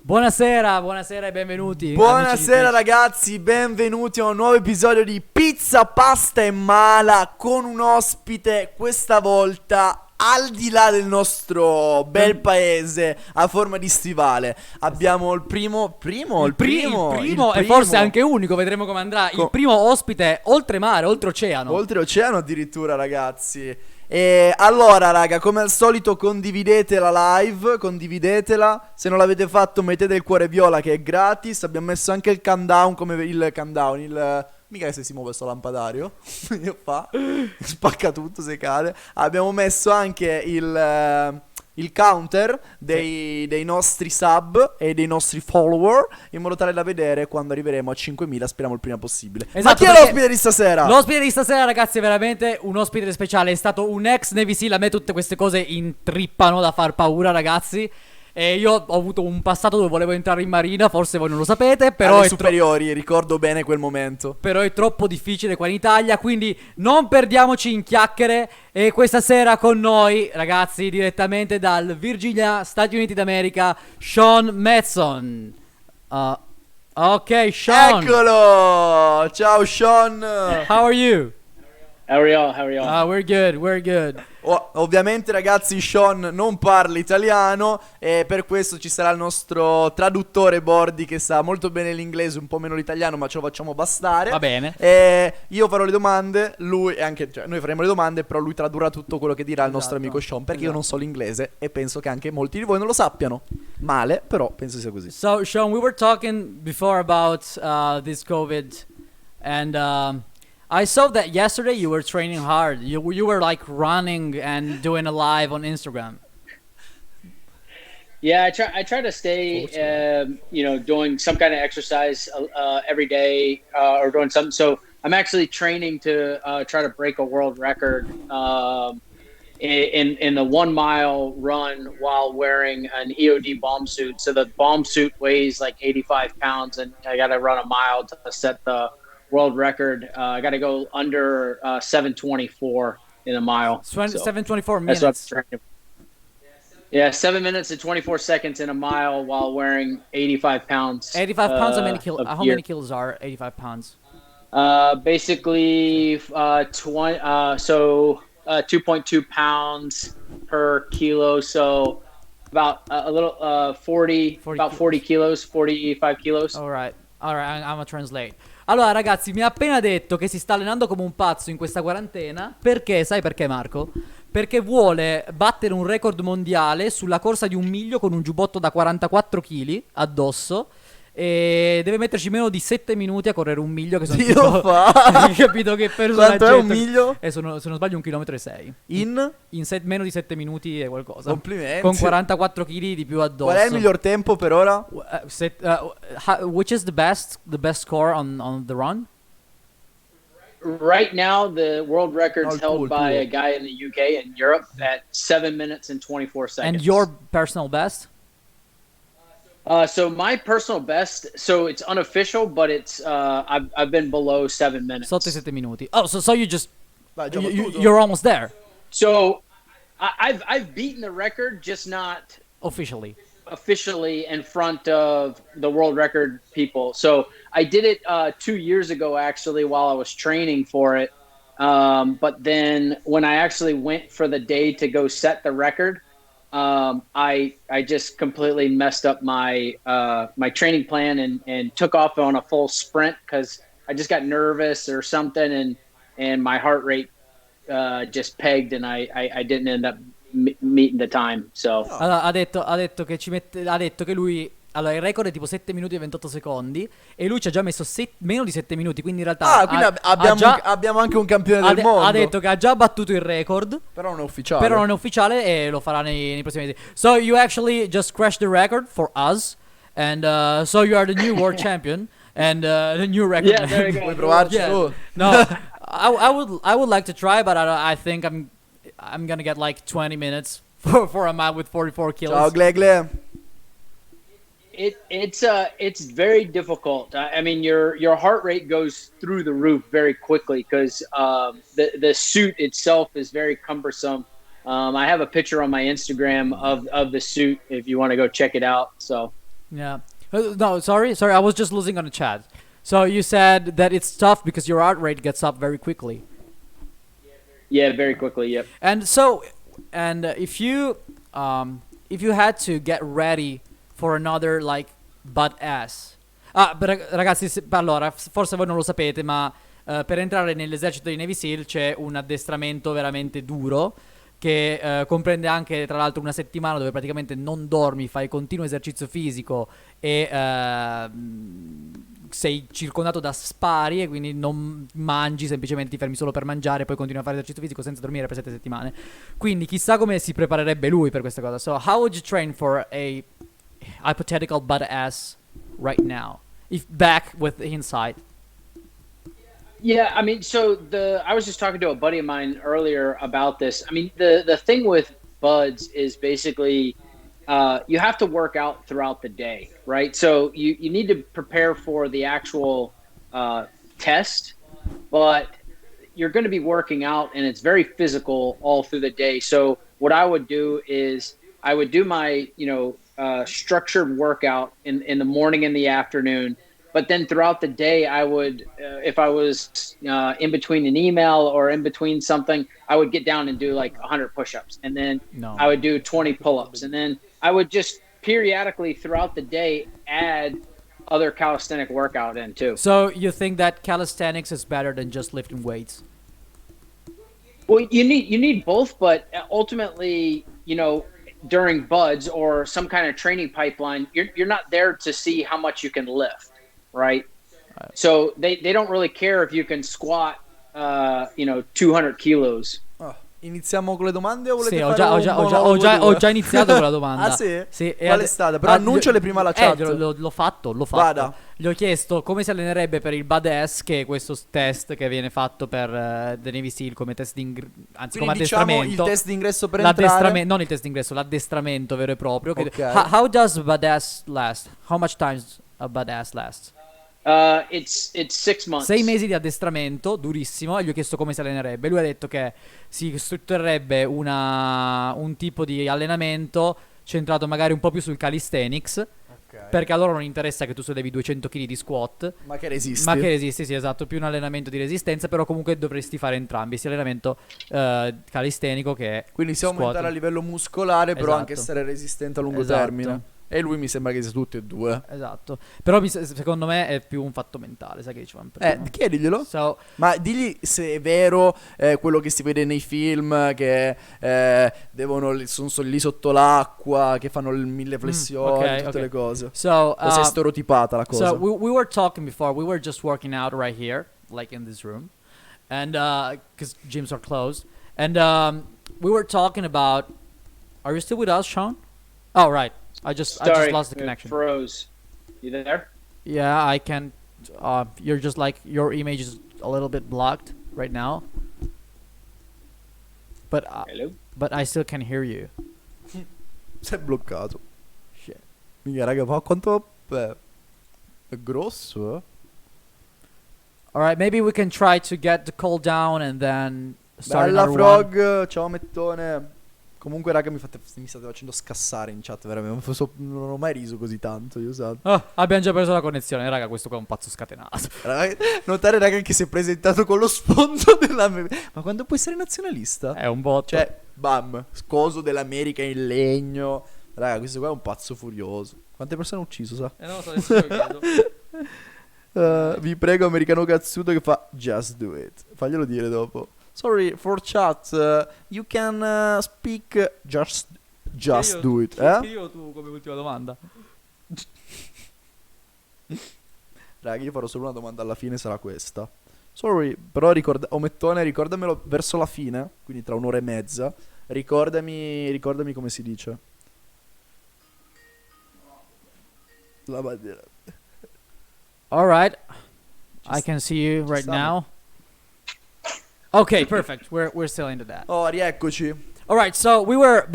Buonasera, buonasera e benvenuti. Buonasera ragazzi, benvenuti a un nuovo episodio di Pizza, Pasta e Mala con un ospite questa volta al di là del nostro bel paese a forma di stivale. Abbiamo il primo e forse anche unico, vedremo come andrà. Il primo ospite oltremare, oltreoceano. Oltreoceano addirittura, ragazzi. E allora raga, come al solito condividete la live, condividetela. Se non l'avete fatto mettete il cuore viola che è gratis. Abbiamo messo anche il countdown, mica che se si muove sto lampadario io fa spacca tutto se cade. Abbiamo messo anche il counter dei nostri sub e dei nostri follower, in modo tale da vedere quando arriveremo a 5.000, speriamo il prima possibile. Esatto, ma chi è l'ospite di stasera? L'ospite di stasera, ragazzi, è veramente un ospite speciale. È stato un ex Navy SEAL. A me tutte queste cose intrippano da far paura, ragazzi. E io ho avuto un passato dove volevo entrare in marina, forse voi non lo sapete, però alle superiori, ricordo bene quel momento. Però è troppo difficile qua in Italia, quindi non perdiamoci in chiacchiere. E questa sera con noi, ragazzi, direttamente dal Virginia, Stati Uniti d'America, Sean Madson. Ok, Sean. Eccolo! Ciao Sean. How are you? How are y'all? We're good. Ovviamente ragazzi, Sean non parla italiano e per questo ci sarà il nostro traduttore Bordi che sa molto bene l'inglese, un po' meno l'italiano, ma ce lo facciamo bastare. Va bene. Io farò le domande, lui e anche noi faremo le domande, però lui tradurrà tutto quello che dirà il nostro amico Sean, perché io non so l'inglese e penso che anche molti di voi non lo sappiano. Male, però penso sia così. So Sean, we were talking before about this COVID, and I saw that yesterday you were training hard. You were like running and doing a live on Instagram. Yeah, I try to stay, doing some kind of exercise every day or doing something. So I'm actually training to try to break a world record in the 1 mile run while wearing an EOD bomb suit. So the bomb suit weighs like 85 pounds, and I got to run a mile to set the world record. I got to go under 7:24 in a mile. 7:24 minutes. That's what I'm training. Yeah, 7 minutes and 24 seconds in a mile while wearing 85 pounds. 85 pounds. How many kilos are 85 pounds? Basically, 2.2 pounds per kilo. So about a little 40 kilos, 45 kilos. All right, I'm gonna translate. Allora ragazzi, mi ha appena detto che si sta allenando come un pazzo in questa quarantena. Perché? Sai perché, Marco? Perché vuole battere un record mondiale sulla corsa di 1 miglio con un giubbotto da 44 kg addosso. E deve metterci meno di 7 minuti a correre 1 miglio, che sono Dio fa! Hai capito che personaggio? Quanto è 1 miglio? Se non sbaglio 1,6 km. Meno di 7 minuti e qualcosa. Complimenti. Con 44 kg di più addosso. Qual è il miglior tempo per ora? Which is the best score on the run? Right now, the world record's held by a guy in the UK and Europe at 7 minutes and 24 seconds. And your personal best? So my personal best, so it's unofficial, but it's I've been below 7 minutes. Sotto i 7 minuti. Oh, so you just you're almost there. So I've beaten the record, just not officially in front of the world record people. So I did it 2 years ago, actually, while I was training for it. But then when I actually went for the day to go set the record, I just completely messed up my my training plan and took off on a full sprint because I just got nervous or something, and my heart rate just pegged, and I didn't end up meeting the time. So allora, ha detto che lui, allora il record è tipo 7 minuti e 28 secondi e lui ci ha già messo meno di 7 minuti, quindi in realtà abbiamo anche un campione del mondo. Ha detto che ha già battuto il record, però non è ufficiale. E lo farà nei prossimi mesi. So you actually just crashed the record for us, and so you are the new world champion and the new record. Yeah, there you go. Vuoi provarci tu? No, I would like to try, but I think I'm gonna get like 20 minutes for a mile with 44 kilos. Ciao Glegle. It's very difficult. I mean, your heart rate goes through the roof very quickly because the suit itself is very cumbersome. I have a picture on my Instagram of the suit if you want to go check it out. So Yeah. No, sorry. I was just losing on the chat. So you said that it's tough because your heart rate gets up very quickly. Yeah, very quickly. Yep. And so, and if you had to get ready for another like butt ass. Ragazzi, allora, forse voi non lo sapete, ma per entrare nell'esercito dei Navy SEAL c'è un addestramento veramente duro che comprende anche tra l'altro una settimana dove praticamente non dormi, fai continuo esercizio fisico e sei circondato da spari e quindi non mangi, semplicemente ti fermi solo per mangiare e poi continui a fare esercizio fisico senza dormire per 7 settimane. Quindi chissà come si preparerebbe lui per questa cosa. So how would you train for a hypothetical butt ass right now? If back with hindsight. Yeah, I mean, so I was just talking to a buddy of mine earlier about this. I mean, the thing with buds is basically you have to work out throughout the day, right? So you need to prepare for the actual test, but you're going to be working out, and it's very physical all through the day. So what I would do is I would do my structured workout in the morning and the afternoon. But then throughout the day, I would, if I was in between an email or in between something, I would get down and do like 100 push-ups. And then I would do 20 pull-ups. And then I would just periodically throughout the day add other calisthenic workout in too. So you think that calisthenics is better than just lifting weights? Well, you need both, but ultimately, during buds or some kind of training pipeline, you're not there to see how much you can lift. Right. So they don't really care if you can squat, 200 kilos. Oh, iniziamo con le domande o volete sì, fare ho già iniziato con la domanda. Ah sì? Sì. Qual è stata? Però annunciale prima la chat. L'ho fatto. Vada. Gli ho chiesto come si allenerebbe per il badass, che è questo test che viene fatto per The Navy SEAL come test anzi come addestramento. Il test d'ingresso per entrare. Non il test d'ingresso, l'addestramento vero e proprio. Okay. How does badass last? How much times a badass lasts? It's 6 months. 6 mesi di addestramento, durissimo, e gli ho chiesto come si allenerebbe. Lui ha detto che si strutturerebbe un tipo di allenamento centrato magari un po' più sul calisthenics, perché a loro non interessa che tu sollevi 200 kg di squat, ma che resisti. Sì, esatto, più un allenamento di resistenza, però comunque dovresti fare entrambi, sia allenamento calistenico che quindi sia aumentare a livello muscolare, però anche esatto. essere resistente a lungo Esatto. termine. E lui mi sembra che sia tutti e due. Esatto. Però secondo me è più un fatto mentale, sai che dicevamo prima. Chiediglielo. So, ma digli se è vero quello che si vede nei film, che sono lì sotto l'acqua, che fanno le 1000 flessioni, tutte le cose. So, o se è stereotipata la cosa. So we were talking before. We were just working out right here, like in this room, and because gyms are closed, and we were talking about. Are you still with us, Sean? Oh, right. I just lost the connection. Froze. You there? Yeah, I can. You're just like your image is a little bit blocked right now. But Hello? But I still can hear you. Si è bloccato. Shit. Mica raga, ma quanto è grosso, Alright, maybe we can try to get the call down and then start Bella another Frog, one. ciao Mettone. Comunque raga mi state facendo scassare in chat, veramente. Non ho mai riso così tanto, io so. Abbiamo già preso la connessione, raga, questo qua è un pazzo scatenato. Notare raga che si è presentato con lo sfondo della... Ma quando puoi essere nazionalista? È un botto. Cioè, bam, scoso dell'America in legno. Raga, questo qua è un pazzo furioso. Quante persone ha ucciso, sa? Non lo so, adesso io chiedo. Vi prego, americano cazzuto che fa just do it. Faglielo dire dopo. Sorry for chat, you can speak just do it. Io tu come ultima domanda. Raga, io farò solo una domanda alla fine, sarà questa. Sorry, però Omettone, ricordamelo verso la fine, quindi tra un'ora e mezza. Ricordami come si dice. La bandiera. Alright, I can see you right now. Okay, perfect. We're still into that. Oh, rieccoci. All right, so we were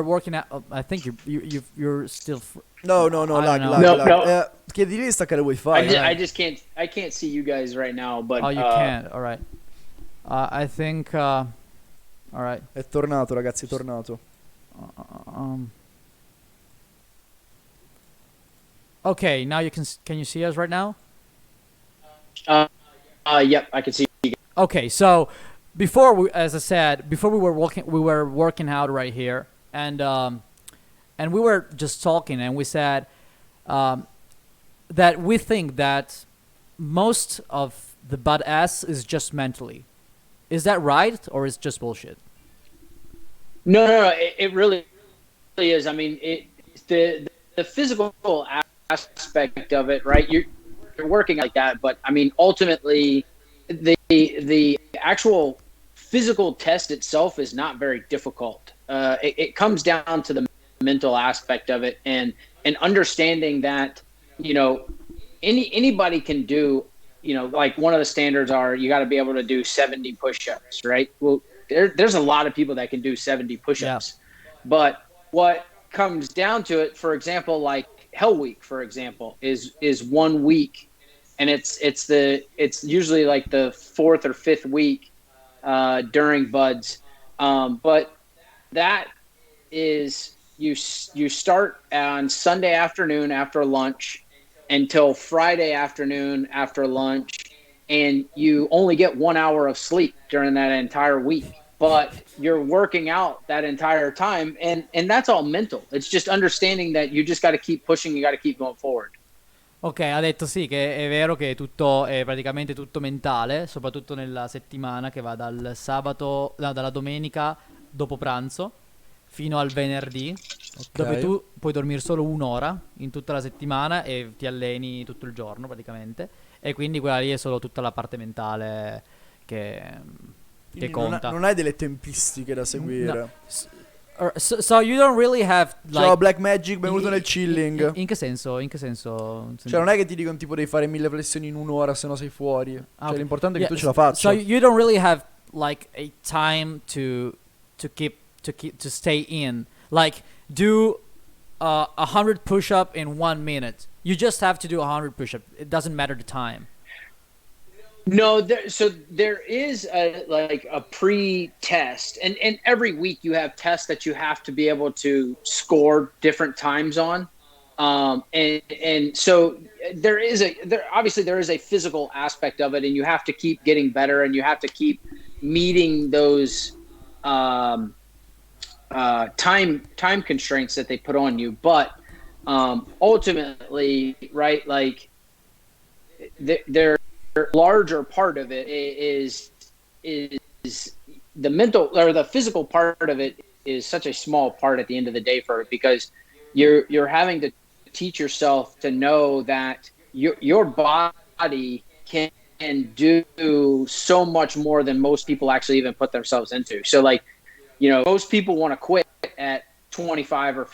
working at. I think you're still. No, lag. Chiedi di staccare il wifi. I can't see you guys right now, but you can't. All right. I think. All right. È tornato, ragazzi, è tornato. Okay, now can you see us right now? Yep, I can see you. Okay, so before as I said, before we were working out right here, and we were just talking, and we said that we think that most of the badass is just mentally. Is that right, or is just bullshit? No. It really is. I mean, the physical aspect of it, right? You're working like that, but I mean, ultimately, the actual physical test itself is not very difficult. It comes down to the mental aspect of it, and understanding that, you know, anybody can do, you know, like one of the standards are you got to be able to do 70 push-ups, right? Well, there's a lot of people that can do 70 push-ups, but what comes down to it, for example, like Hell Week, for example, is 1 week, and it's usually like the fourth or fifth week during buds, but that is you start on Sunday afternoon after lunch until Friday afternoon after lunch, and you only get 1 hour of sleep during that entire week. But you're working out that entire time, and that's all mental. It's just understanding that you just got to keep pushing, you got to keep going forward. Ok, ha detto sì, che è vero che tutto è praticamente tutto mentale, soprattutto nella settimana che va dal sabato, no, dalla domenica dopo pranzo fino al venerdì, dove Ok. tu puoi dormire solo un'ora in tutta la settimana e ti alleni tutto il giorno praticamente. E quindi quella lì è solo tutta la parte mentale che, che Quindi conta. non hai delle tempistiche da No. seguire. So you don't really have Ciao like Black Magic, benvenuto nel in chilling. in che senso? In che senso? Cioè non è che ti dicono tipo devi fare 1000 flessioni in un'ora se no sei fuori. Ah, Cioè ok. l'importante è Yeah, che tu ce la faccia. so you don't really have like a time to stay in. Like do 100 push-up in 1 minute. You just have to do 100 push-up. It doesn't matter the time. No, so there is a pre-test, and every week you have tests that you have to be able to score different times on, and so obviously there is a physical aspect of it, and you have to keep getting better, and you have to keep meeting those time constraints that they put on you, but ultimately, right, like there larger part of it is the mental or the physical part of it is such a small part at the end of the day for it, because you're having to teach yourself to know that your body can do so much more than most people actually even put themselves into. So like, you know, most people want to quit at 25 or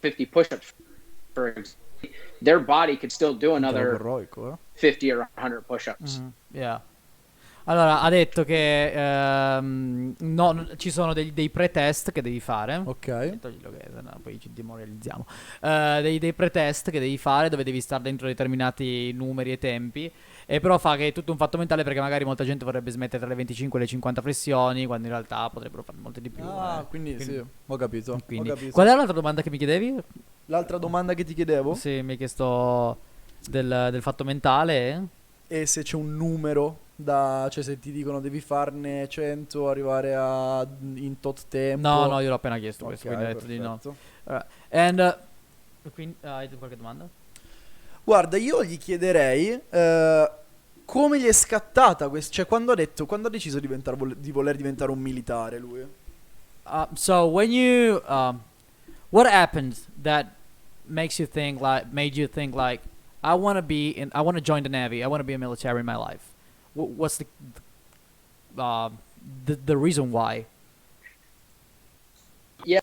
50 push-ups, for example. Their body could still do another 50 or 100 push-ups. Yeah. Allora, ha detto che ci sono dei pre-test che devi fare. Ok. Toglilo che sennò poi ci demoralizziamo. Dei pre-test che devi fare dove devi stare dentro determinati numeri e tempi. E però fa che è tutto un fatto mentale, perché magari molta gente vorrebbe smettere tra le 25 e le 50 flessioni, quando in realtà potrebbero fare molte di più. Ah, quindi sì, ho capito. Quindi. Ho capito. Qual è l'altra domanda che mi chiedevi? L'altra domanda che ti chiedevo? Sì, mi hai chiesto del fatto mentale. E se c'è un numero cioè se ti dicono devi farne 100, arrivare a in tot tempo. No, io l'ho appena chiesto Ok, questo, quindi ho detto di no. perfetto. And quindi, hai qualche domanda? Guarda, io gli chiederei come gli è scattata cioè quando ha deciso di voler diventare un militare lui. So when you what happened that made you think like I want to join the Navy, I want to be a military in my life? What's the reason why? Yeah,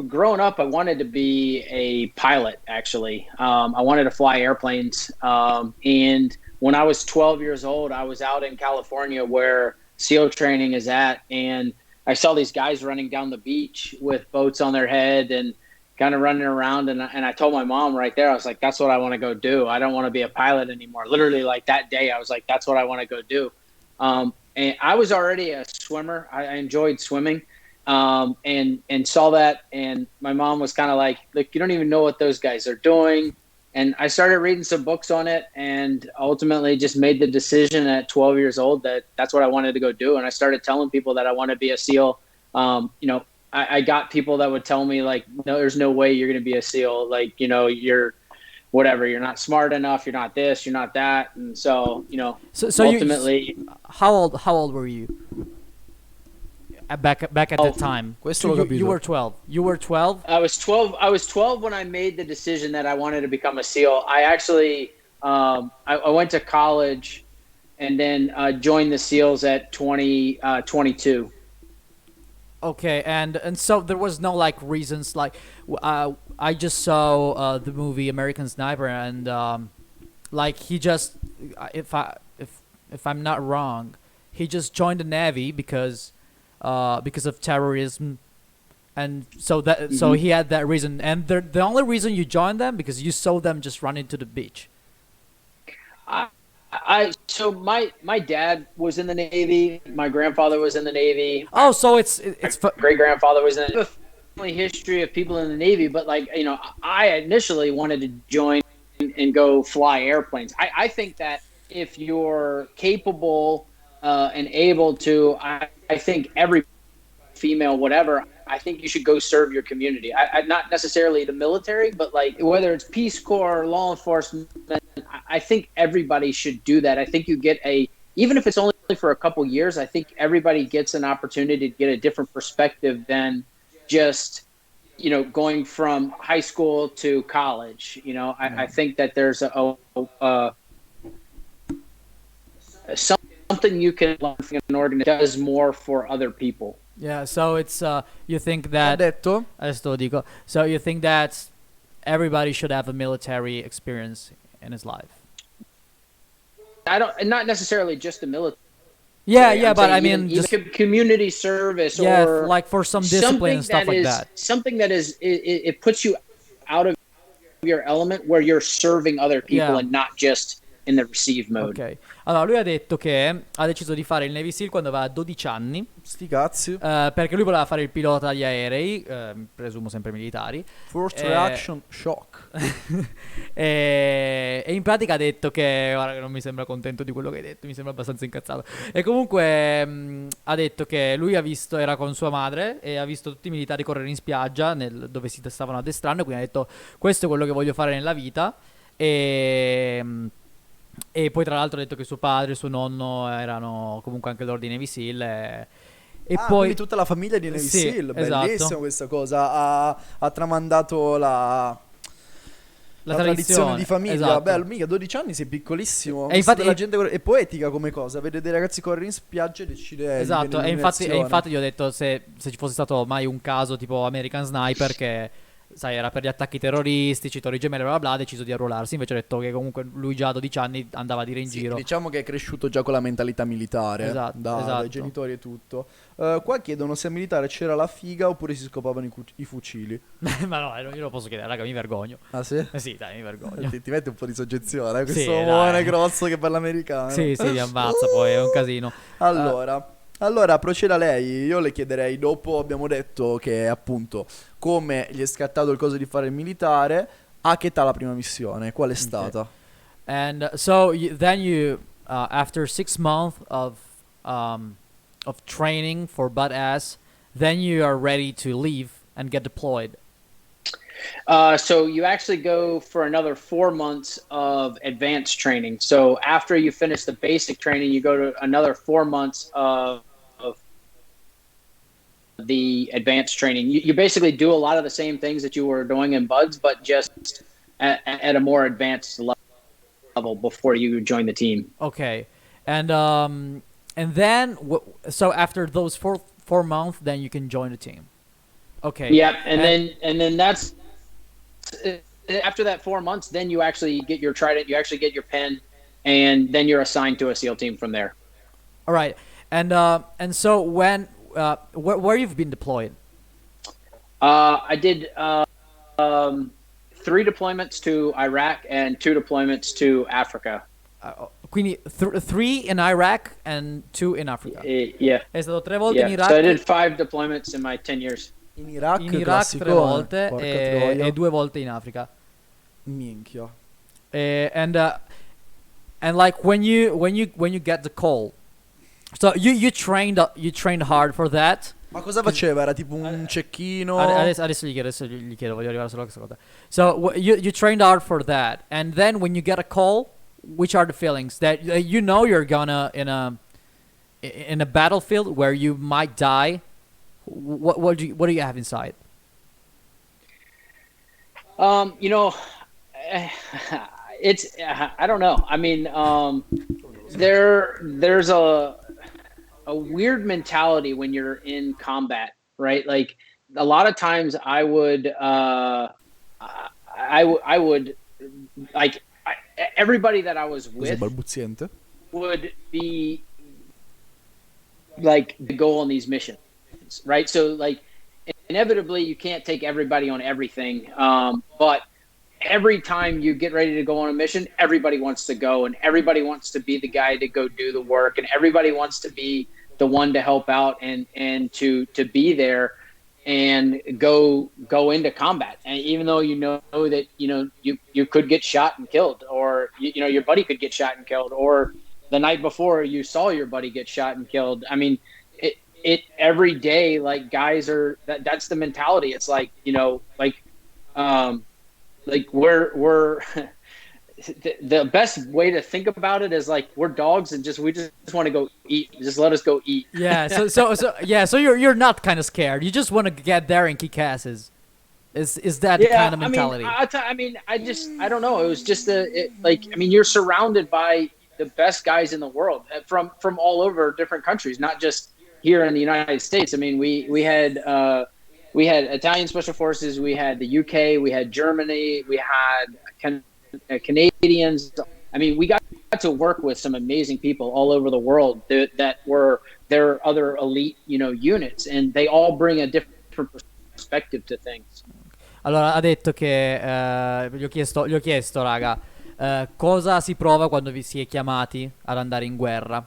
growing up, I wanted to be a pilot, actually. I wanted to fly airplanes. And when I was 12 years old, I was out in California where SEAL training is at. And I saw these guys running down the beach with boats on their head and kind of running around. And I told my mom right there, I was like, that's what I want to go do. I don't want to be a pilot anymore. Literally, like that day, I was like, that's what I want to go do. And I was already a swimmer. I enjoyed swimming. And saw that, and my mom was kind of like, look, you don't even know what those guys are doing. And I started reading some books on it, and ultimately just made the decision at 12 years old that that's what I wanted to go do. And I started telling people that I want to be a SEAL. I got people that would tell me like, no, there's no way you're going to be a SEAL. Like, you're whatever, you're not smart enough, you're not this, you're not that. And so, So ultimately, how old were you? Back at that time. questo So l'ho you capito. were 12. You were 12? I was 12. I was 12 when I made the decision that I wanted to become a SEAL. I actually, I went to college and then joined the SEALs at 22. Okay, and so there was no like reasons like I just saw the movie American Sniper, and like he just if I'm not wrong, he just joined the Navy because of terrorism, and so so he had that reason, and the only reason you joined them because you saw them just run into the beach. So my dad was in the Navy. My grandfather was in the Navy. Oh, so it's Great grandfather was in the family history of people in the Navy. But like, I initially wanted to join and go fly airplanes. I think that if you're capable and able to, I think every female, whatever, I think you should go serve your community. I not necessarily the military, but like whether it's Peace Corps, law enforcement, I think everybody should do that. I think you get even if it's only for a couple years, I think everybody gets an opportunity to get a different perspective than just, going from high school to college. I think that there's something you can learn from an organization that does more for other people. yeah. So it's you think that Ha detto? adesso te lo dico. So you think that everybody should have a military experience in his life? Not necessarily just the military. Yeah, I'm but I saying mean, even just community service, yeah, or like for some discipline and stuff like that. Something that is it puts you out of your element where you're serving other people Yeah. and not just in the receive mode. Ok, allora lui ha detto che ha deciso di fare il Navy SEAL quando aveva 12 anni, Sti cazzi. perché lui voleva fare il pilota agli aerei, presumo sempre militari. First Eh, reaction shock. E in pratica ha detto che, guarda che non mi sembra contento di quello che hai detto, mi sembra abbastanza incazzato. E comunque ha detto che lui era con sua madre e ha visto tutti i militari correre in spiaggia dove si stavano addestrando, quindi ha detto questo è quello che voglio fare nella vita. E poi tra l'altro ha detto che suo padre e suo nonno erano comunque anche loro di Navy SEAL e poi Quindi tutta la famiglia di Navy Sì, Seal, esatto. bellissima questa cosa. Ha tramandato la tradizione di famiglia. esatto. Bello, mica 12 anni sei piccolissimo. E infatti- la gente è poetica come cosa. Vede dei ragazzi correre in spiaggia e decide di Esatto, venire e in infatti azione. gli ho detto se ci fosse stato mai un caso tipo American Sniper che, sai, era per gli attacchi terroristici, Torri Gemelle, bla bla bla, ha deciso di arruolarsi. Invece ho detto che comunque lui già a 12 anni andava a dire in Sì, giro. diciamo che è cresciuto già con la mentalità militare Esatto, dai esatto. genitori e tutto. Qua chiedono se a militare c'era la figa oppure si scopavano i fucili. Ma no, io lo posso chiedere, raga, mi vergogno. Ah sì? Sì, dai, mi vergogno. Ti metti un po' di soggezione, questo Sì, uomo dai. grosso che parla americano. Sì, mi ammazza poi, è un casino. Allora, proceda lei. Io le chiederei, dopo abbiamo detto che appunto come gli è scattato il coso di fare il militare, a che età la prima missione? Qual è stata? And so then you, after 6 months of training for butt ass, then you are ready to leave and get deployed. So you actually go for another 4 months of advanced training. So after you finish the basic training, you go to another 4 months of the advanced training. You basically do a lot of the same things that you were doing in Buds, but just at a more advanced level before you join the team. Okay, and then so after those four months, then you can join the team. Okay. Yeah, and then that's after that 4 months. Then you actually get your trident. You actually get your pen, and then you're assigned to a SEAL team from there. All right, and so when where you've been deployed? I did 3 deployments to Iraq and 2 deployments to Africa. Quindi 3 in Iraq and 2 in Africa. Yeah. È stato 3 volte in Yeah. Iraq. So I did 5 deployments in my 10 years. In Iraq, In Iraq classicone. 3 volte Porca troia. e 2 volte in Africa. Minchia. And like when you get the call, so you trained hard for that. Ma cosa faceva? Era tipo un cecchino? Adesso gli chiedo, voglio arrivare solo a questa cosa. So you trained hard for that, and then when you get a call, which are the feelings that you know you're gonna in a battlefield where you might die? What do you have inside? You know, it's I don't know. I mean, there's a weird mentality when you're in combat, right? Like a lot of times I would like everybody that I was Cos'è, with balbuziente? would be like the goal on these missions, right? So like inevitably you can't take everybody on everything, but every time you get ready to go on a mission, everybody wants to go, and everybody wants to be the guy to go do the work, and everybody wants to be the one to help out and to be there and go into combat. And even though you know that you could get shot and killed, or your buddy could get shot and killed, or the night before you saw your buddy get shot and killed. I mean, it every day, like guys are that's the mentality. It's like like we're the best way to think about it is like we're dogs and we just want to go eat. Just let us go eat. Yeah. So you're not kind of scared. You just want to get there and kick asses. Is that the kind of mentality? I don't know. It was just you're surrounded by the best guys in the world from all over different countries, not just here in the United States. I mean, we had Italian Special Forces, we had the UK, we had Germany, we had Canadians. I mean, we got to work with some amazing people all over the world that were their other elite, units, and they all bring a different perspective to things. Allora, ha detto che gli ho chiesto, raga, cosa si prova quando vi si è chiamati ad andare in guerra.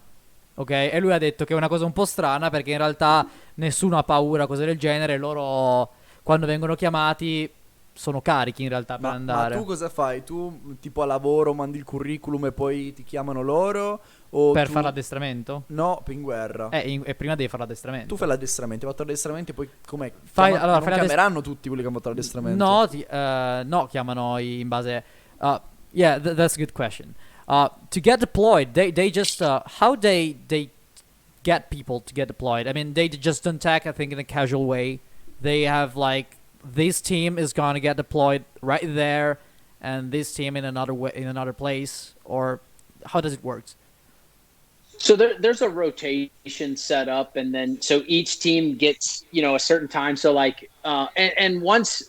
Ok? E lui ha detto che è una cosa un po' strana perché in realtà nessuno ha paura, cose del genere. Loro, quando vengono chiamati, sono carichi in realtà per andare. Ma tu cosa fai? Tu tipo a lavoro mandi il curriculum e poi ti chiamano loro? O per fare l'addestramento? No, in guerra. E prima devi fare l'addestramento. Tu fai l'addestramento, hai fatto l'addestramento e poi com'è? Non chiameranno tutti quelli che hanno fatto l'addestramento? No, chiamano in base... yeah, that's a good question. To get deployed, they just... how they get people to get deployed? I mean, they just don't attack, I think, in a casual way. They have like... This team is gonna get deployed right there, and this team in another place, or how does it work? So there's a rotation set up, and then so each team gets a certain time. So like and once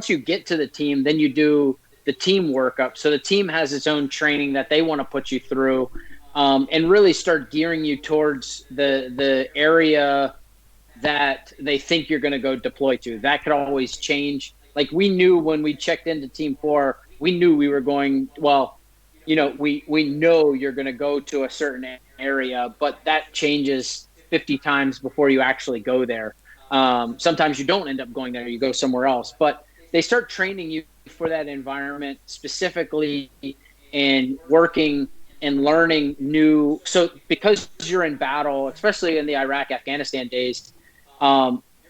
you get to the team, then you do the team workup. So the team has its own training that they want to put you through, and really start gearing you towards the area that they think you're going to go deploy to. That could always change. Like we knew when we checked into Team 4, we knew we were going, we know you're going to go to a certain area, but that changes 50 times before you actually go there. Sometimes you don't end up going there, you go somewhere else. But they start training you for that environment specifically and working and learning new. So because you're in battle, especially in the Iraq, Afghanistan days,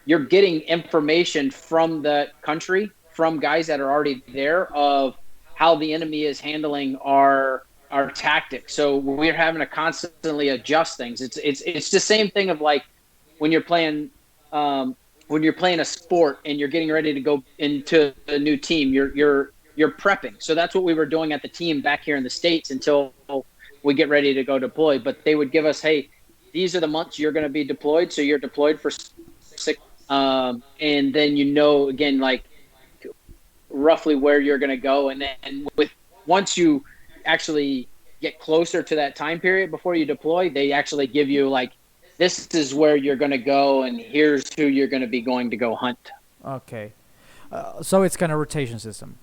you're getting information from the country, from guys that are already there, of how the enemy is handling our tactics. So we're having to constantly adjust things. It's the same thing of like when you're playing a sport and you're getting ready to go into a new team, you're prepping. So that's what we were doing at the team back here in the States until we get ready to go deploy. But they would give us, hey, these are the months you're going to be deployed. So you're deployed for 6, and then again, like roughly where you're going to go. And then once you actually get closer to that time period before you deploy, they actually give you like, this is where you're going to go, and here's who you're going to be going to go hunt. Ok. So it's kind of rotation system.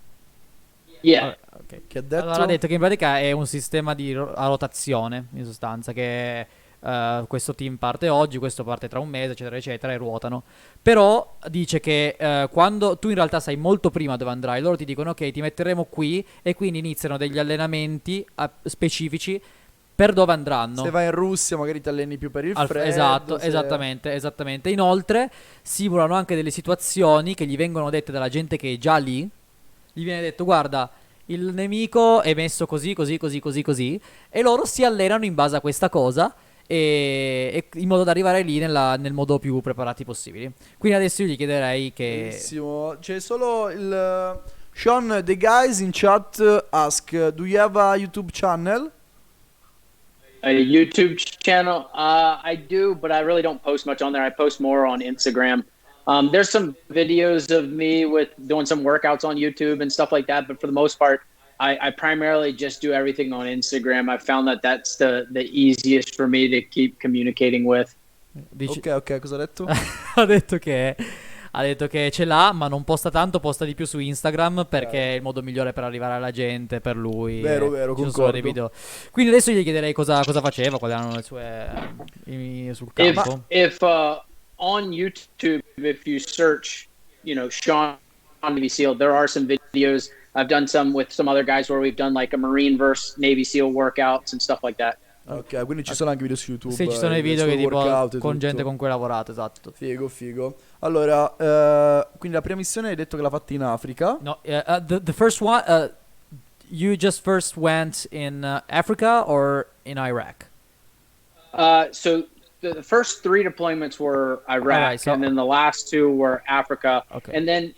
Yeah. Che ha detto? Allora, ha detto che in pratica è un sistema a rotazione, in sostanza, che questo team parte oggi, questo parte tra un mese, eccetera, eccetera, e ruotano. Però dice che quando tu in realtà sai molto prima dove andrai, loro ti dicono ok, ti metteremo qui e quindi iniziano degli allenamenti specifici per dove andranno. Se vai in Russia magari ti alleni più per il freddo. Esatto, esattamente. Inoltre simulano anche delle situazioni che gli vengono dette dalla gente che è già lì. Gli viene detto guarda, il nemico è messo così, così, così, così, così, e loro si allenano in base a questa cosa e in modo da arrivare lì nel modo più preparati possibili. Quindi adesso io gli chiederei che... Benissimo. C'è solo il... Sean, the guys in chat ask, do you have a YouTube channel? A YouTube channel? I do, but I really don't post much on there. I post more on Instagram. There's some videos of me with doing some workouts on YouTube and stuff like that, but for the most part, I primarily just do everything on Instagram. I found that that's the easiest for me to keep communicating with. Ok, cosa ha detto? Ha detto che ce l'ha, ma non posta tanto, posta di più su Instagram perché è il modo migliore per arrivare alla gente, per lui. Vero, ci sono solo concordo. dei video. Quindi adesso gli chiederei cosa faceva, quali erano le sue sul campo. If on YouTube, if you search, Sean Navy SEAL, there are some videos. I've done some with some other guys where we've done like a Marine versus Navy SEAL workouts and stuff like that. Ok, quindi ci sono anche video su YouTube. Sì, ci sono i video che tipo con gente con cui hai lavorato, esatto. Figo. Allora, quindi la prima missione hai detto che l'ha fatta in Africa. No, the first one, you just first went in Africa or in Iraq? So the first 3 deployments were Iraq, Alright, so- and then the last 2 were Africa. Okay. And then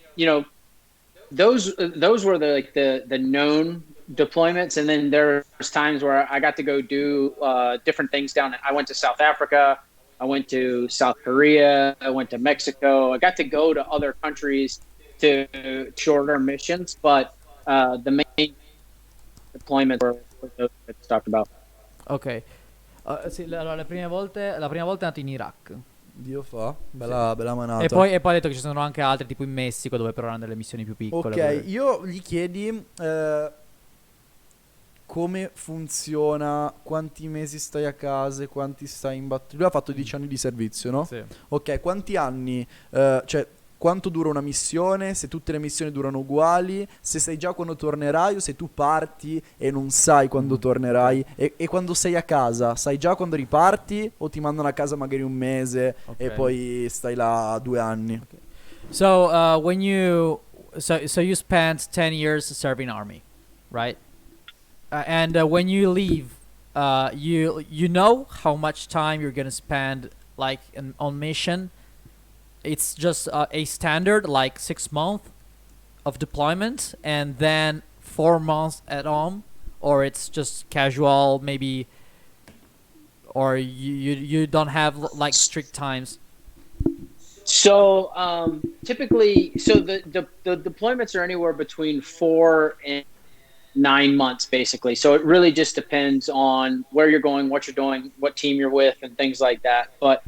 those were the known deployments, and then there's times where I got to go do different things down. I went to South Africa, I went to South Korea, I went to Mexico. I got to go to other countries to shorter missions, but the main deployments were those that I talked about. Ok. Sì, allora, la prima volta è andato in Iraq. Dio fa, bella manata. E poi ha detto che ci sono anche altri, tipo in Messico, dove però hanno delle missioni più piccole. Ok, io gli chiedi come funziona, quanti mesi stai a casa, quanti stai in battaglia. Lui ha fatto 10 anni di servizio, no? Sì. Ok, quanti anni, cioè quanto dura una missione, se tutte le missioni durano uguali, se sai già quando tornerai o se tu parti e non sai quando tornerai, e quando sei a casa, sai già quando riparti o ti mandano a casa magari un mese e poi stai là 2 anni. Okay. So when you you spent 10 years serving army, right? And when you leave, you know how much time you're gonna spend like on mission. It's just a standard like 6 months of deployment and then 4 months at home, or it's just casual maybe, or you don't have like strict times. So typically, the deployments are anywhere between 4 and 9 months, basically. So it really just depends on where you're going, what you're doing, what team you're with, and things like that. But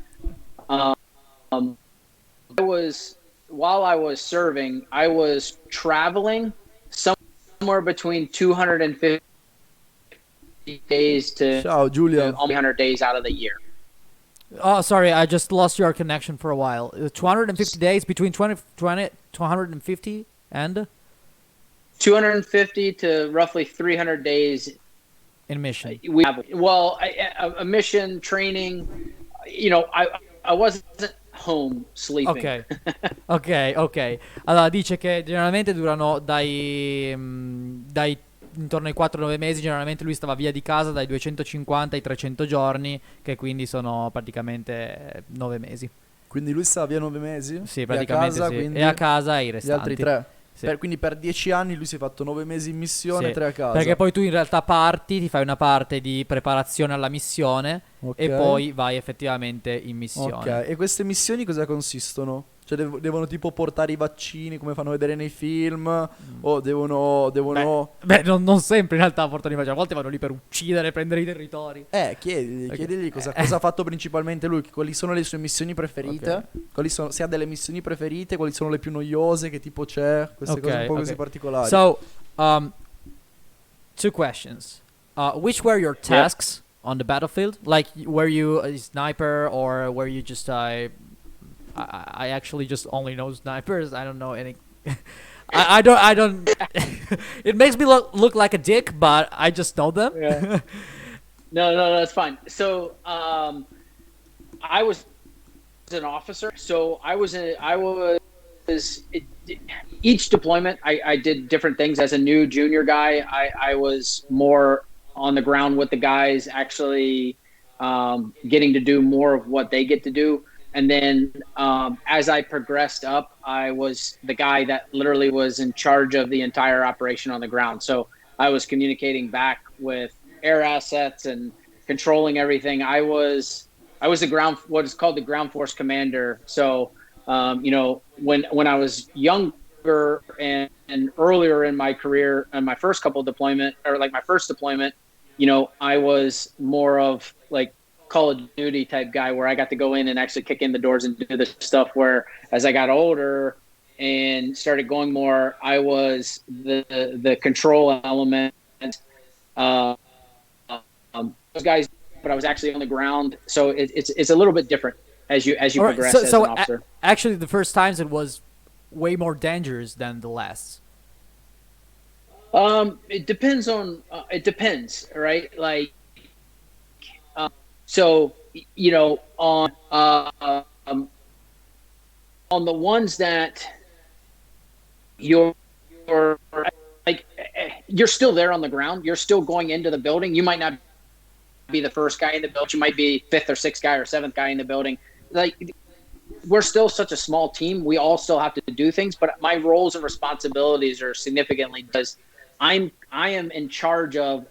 while I was serving, I was traveling somewhere between 250 days to Ciao Giulia. 100 days out of the year. Oh, sorry, I just lost your connection for a while. 250 days between 250 and 250 to roughly 300 days in mission. We have a mission training. I wasn't home sleeping. Ok. Allora dice che generalmente durano dai intorno ai 4-9 mesi. Generalmente lui stava via di casa dai 250 ai 300 giorni, che quindi sono praticamente 9 mesi. Quindi lui stava via 9 mesi? Sì, praticamente e a casa, sì. E a casa i gli restanti. altri 3? Sì. Quindi per 10 anni lui si è fatto 9 mesi in missione e 3 a casa. Perché poi tu in realtà parti, ti fai una parte di preparazione alla missione e poi vai effettivamente in missione. Ok, e queste missioni cosa consistono? Cioè devono tipo portare i vaccini come fanno vedere nei film? O devono... Beh, non sempre in realtà portano i vaccini. A volte vanno lì per uccidere, prendere i territori. Chiedigli cosa ha fatto principalmente lui, quali sono le sue missioni preferite, se ha delle missioni preferite, quali sono le più noiose, che tipo c'è, queste cose un po' così particolari. So, 2 questions. Which were your tasks on the battlefield? Like, were you a sniper, or were you just I actually just only know snipers. I don't know any. I don't. It makes me look like a dick, but I just know them. Yeah. No, that's fine. So, I was an officer. So each deployment, I did different things. As a new junior guy, I was more on the ground with the guys, actually getting to do more of what they get to do. And then as I progressed up, I was the guy that literally was in charge of the entire operation on the ground. So I was communicating back with air assets and controlling everything. I was what is called the ground force commander. So when I was younger and earlier in my career, and my first couple deployment, or like my first deployment, I was more of like Call of Duty type guy, where I got to go in and actually kick in the doors and do the stuff. Where as I got older and started going more, I was the control element. Those guys, but I was actually on the ground, so it's a little bit different as you All right, progress as so an officer. actually, the first times it was way more dangerous than the last. It depends on it depends, right? Like, so on the ones that you're like, you're still there on the ground, you're still going into the building. You might not be the first guy in the building, you might be fifth or sixth guy or seventh guy in the building. Like, we're still such a small team, we all still have to do things, but my roles and responsibilities are significantly, because I am in charge of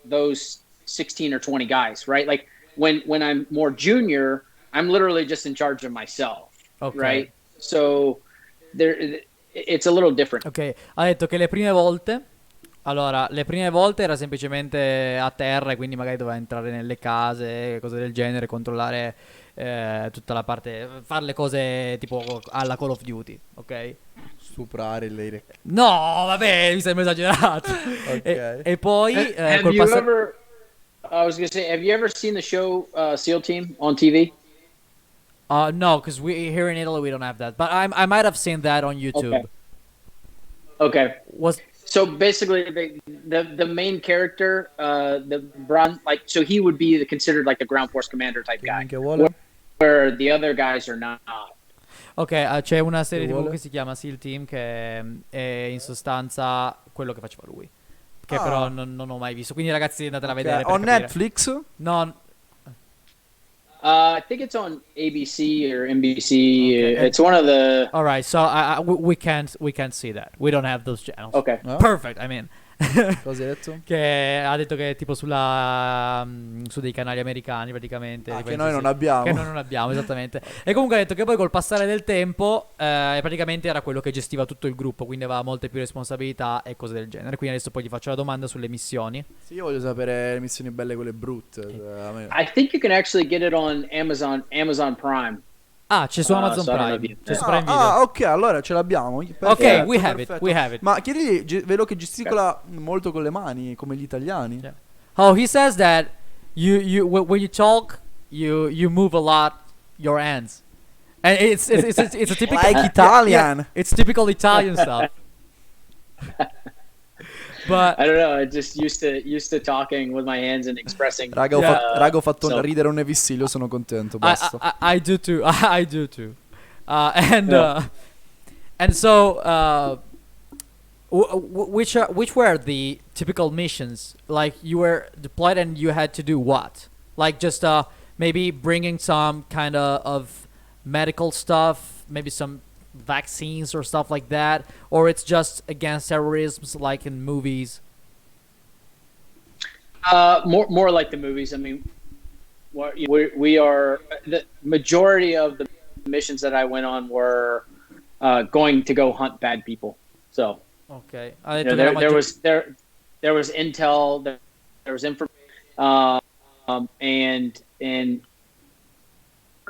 those 16 or 20 guys, right? Like, when I'm more junior, I'm literally just in charge of myself. Okay. Right? So it's a little different. Ok, ha detto che le prime volte, allora, le prime volte era semplicemente a terra, e quindi magari doveva entrare nelle case, cose del genere, controllare tutta la parte, fare le cose tipo alla Call of Duty, ok? Stuprare le... No, vabbè, mi sembra esagerato. Ok. E poi Have you ever? I was gonna say, have you ever seen the show SEAL Team on TV? No, because we here in Italy we don't have that, but I might have seen that on YouTube. Okay. Was So basically, the main character, the Bron, like, so he would be considered like the ground force commander type guy, Che vuole? where the other guys are not. ok, c'è una serie Che TV vuole? che si chiama SEAL Team, che è in sostanza quello che faceva lui, che Ah. però non ho mai visto. Quindi ragazzi, andatela a vedere. per On capire. Netflix? No, I think it's on ABC or NBC. Okay. It's one of the. all right. So we can't see that. We don't have those channels. Okay. No? Perfect. I mean, Cosa hai detto? che ha detto che è tipo su dei canali americani praticamente. Ah, che penso noi sì. non abbiamo. Che noi non abbiamo, esattamente. E comunque ha detto che poi col passare del tempo praticamente era quello che gestiva tutto il gruppo, quindi aveva molte più responsabilità e cose del genere. Quindi adesso poi gli faccio la domanda sulle missioni. Sì, io voglio sapere le missioni belle e quelle brutte. A me- I think you can actually get it on Amazon Prime. Ah, c'è su Amazon so I don't know Prime. if you- C'è su Prime Video. ok, allora ce l'abbiamo. Ok, Perfetto, we have it, perfetto. we have it. Ma chiedigli, vedo che gesticola molto con le mani, come gli italiani. Yeah. Oh, he says that when you talk, you move a lot your hands, and it's a typical Like Italian. Yeah, it's typical Italian stuff. But I don't know. I just used to talking with my hands and expressing. Raga, ho fatto so- ridere un Nevissilio, sono contento, basta. I do too. I do too. And Yeah. and so which were the typical missions? Like, you were deployed and you had to do what? Like, just maybe bringing some kind of medical stuff, maybe some vaccines or stuff like that, or it's just against terrorism like in movies? More like the movies. I mean, we are the majority of the missions that I went on were going to go hunt bad people. So Ok, ha you detto know, che la there maggior- there was intel, there was information, and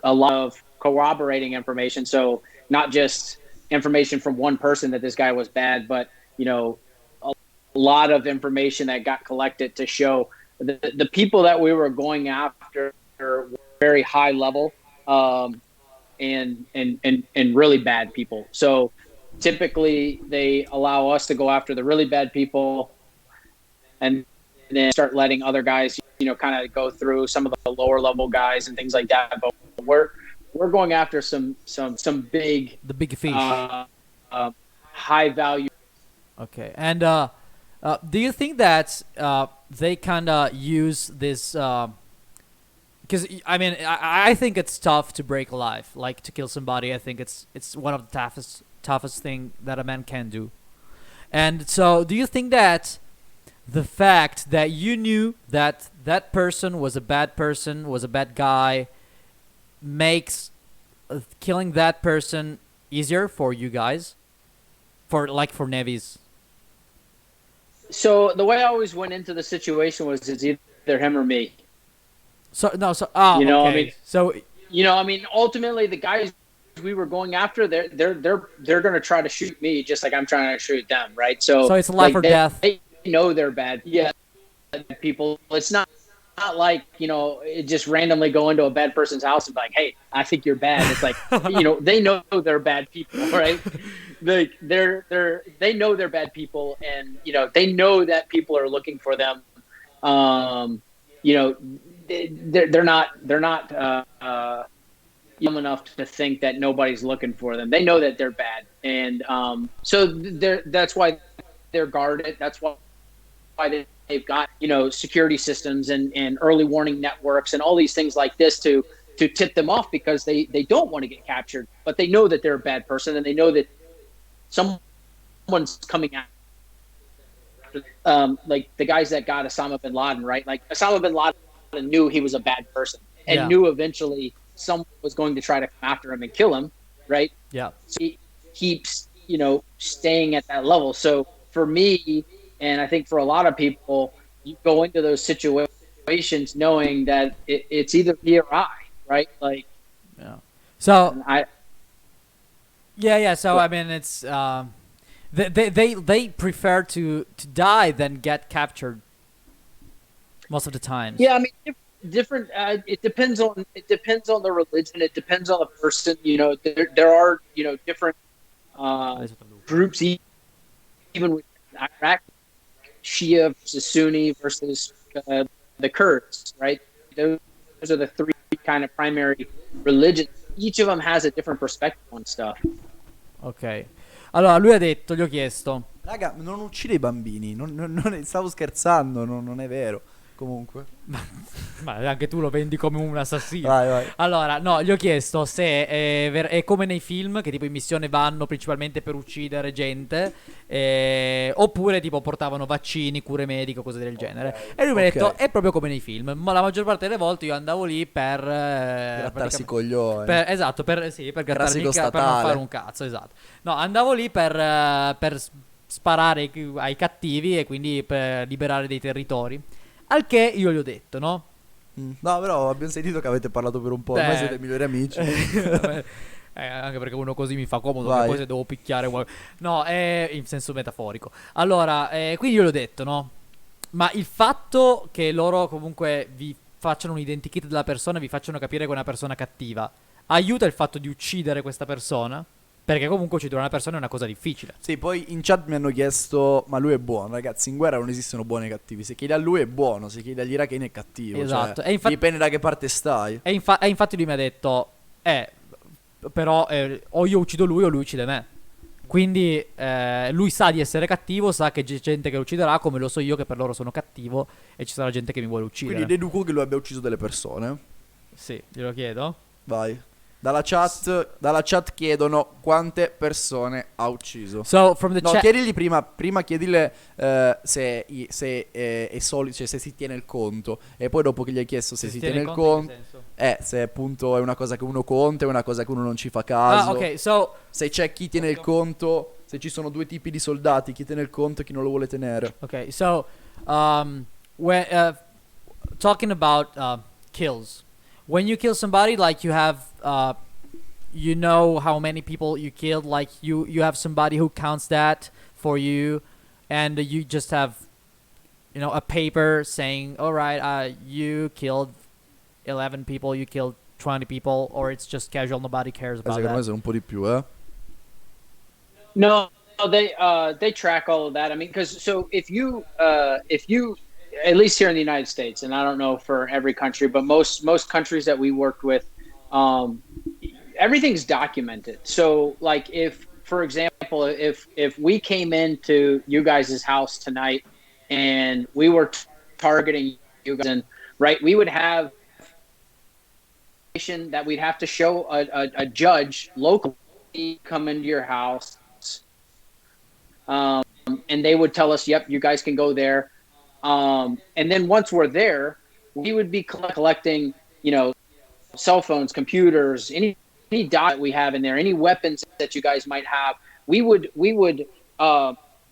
a lot of corroborating information. So not just information from one person that this guy was bad, but a lot of information that got collected to show the people that we were going after were very high level, and really bad people. So typically they allow us to go after the really bad people, and then start letting other guys, kind of go through some of the lower level guys and things like that. But we're going after some big, The big fish. high value. Okay. And do you think that they kind of use this? Because I mean, I think it's tough to break alive, like to kill somebody. I think it's one of the toughest thing that a man can do. And so, do you think that the fact that you knew that that person was a bad person, was a bad guy, makes killing that person easier for you guys, for navies? So the way I always went into the situation was it's either him or me. So no, I okay. mean, So ultimately the guys we were going after, they're going to try to shoot me just like I'm trying to shoot them, right? So it's life or death. They know they're bad. Yeah, people. It's not like it just randomly go into a bad person's house and be like, hey, I think you're bad. It's like they know they're bad people, right? Like they know they're bad people, and they know that people are looking for them. They're not young enough to think that nobody's looking for them. They know that they're bad, and so that's why they're guarded. That's why they've got security systems and early warning networks and all these things like this to tip them off, because they don't want to get captured, but they know that they're a bad person, and they know that someone's coming after like the guys that got Osama bin Laden, right? Like Osama bin Laden knew he was a bad person and knew eventually someone was going to try to come after him and kill him, right? Yeah. So he keeps, staying at that level. So for me, and I think for a lot of people, you go into those situations knowing that it's either he or I, right? Like, Yeah. So I. yeah. So I mean, it's they prefer to die than get captured most of the time. Yeah, I mean, different. It depends on the religion. It depends on the person. There are different groups, even with Iraq, Shia versus Sunni versus the Kurds, right? Those are the three kind of primary religions. Each of them has a different perspective on stuff. Ok. Allora, lui ha detto, gli ho chiesto. Raga, non uccide i bambini. Stavo scherzando, non è vero. Comunque. Ma anche tu lo vendi come un assassino. Vai. Allora, no, gli ho chiesto se è come nei film, che tipo in missione vanno principalmente per uccidere gente, oppure tipo portavano vaccini, cure mediche, cose del genere. E lui mi ha detto, è proprio come nei film. Ma la maggior parte delle volte io andavo lì per grattarsi i coglioni. Esatto, per grattarmi per non fare un cazzo, esatto. No, andavo lì per sparare ai cattivi e quindi per liberare dei territori. Al che io gli ho detto, no? No, però abbiamo sentito che avete parlato per un po'. Ormai siete migliori amici. Anche perché uno così mi fa comodo. Vai. Che poi se devo picchiare no, è in senso metaforico. Allora, quindi io gli ho detto, no? Ma il fatto che loro comunque vi facciano un identikit della persona, vi facciano capire che è una persona cattiva, aiuta il fatto di uccidere questa persona? Perché comunque uccidere una persona è una cosa difficile. Sì, poi in chat mi hanno chiesto, ma lui è buono. Ragazzi, in guerra non esistono buoni e cattivi. Se chiedi a lui è buono, se chiedi agli iracheni è cattivo. Esatto. Cioè, dipende da che parte stai. E infatti lui mi ha detto, però o io uccido lui o lui uccide me. Quindi lui sa di essere cattivo, sa che c'è gente che lo ucciderà, come lo so io che per loro sono cattivo e ci sarà gente che mi vuole uccidere. Quindi deduco che lui abbia ucciso delle persone. Sì, glielo chiedo. Vai. Dalla chat chiedono quante persone ha ucciso. So, from the No, chat... chiedigli prima chiedile se è solido, cioè se si tiene il conto. E poi dopo che gli hai chiesto se si tiene il conto, se appunto è una cosa che uno conta, è una cosa che uno non ci fa caso. ok, so... Se c'è chi tiene il conto, se ci sono due tipi di soldati, chi tiene il conto e chi non lo vuole tenere. Ok, so, talking about kills. When you kill somebody, like you have, you know how many people you killed, like you have somebody who counts that for you, and you just have a paper saying, all right, you killed 11 people, you killed 20 people, or it's just casual, nobody cares about Secondo me that? sono un po' di più, eh. No, they track all of that. I mean, because so if you at least here in the United States, and I don't know for every country, but most countries that we worked with, um, everything's documented. So like if, for example, if we came into you guys' house tonight and we were targeting you guys, and right, we would have that we'd have to show a judge locally come into your house, um, and they would tell us, "Yep, you guys can go there." And then once we're there, we would be collecting, cell phones, computers, any data we have in there, any weapons that you guys might have. We would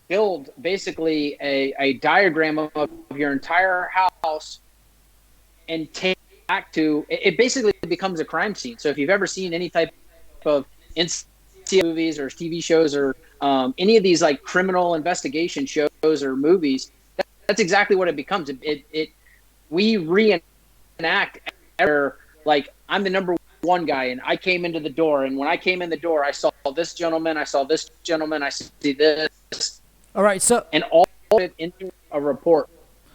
build basically a diagram of your entire house and take back to it. Basically becomes a crime scene. So if you've ever seen any type of movies or TV shows or any of these like criminal investigation shows or movies, that's exactly what it becomes. We reenact like I'm the number one guy and I came into the door, and when I came in the door I saw this gentleman, I saw this gentleman, I see this, All right, so and all of it into a report.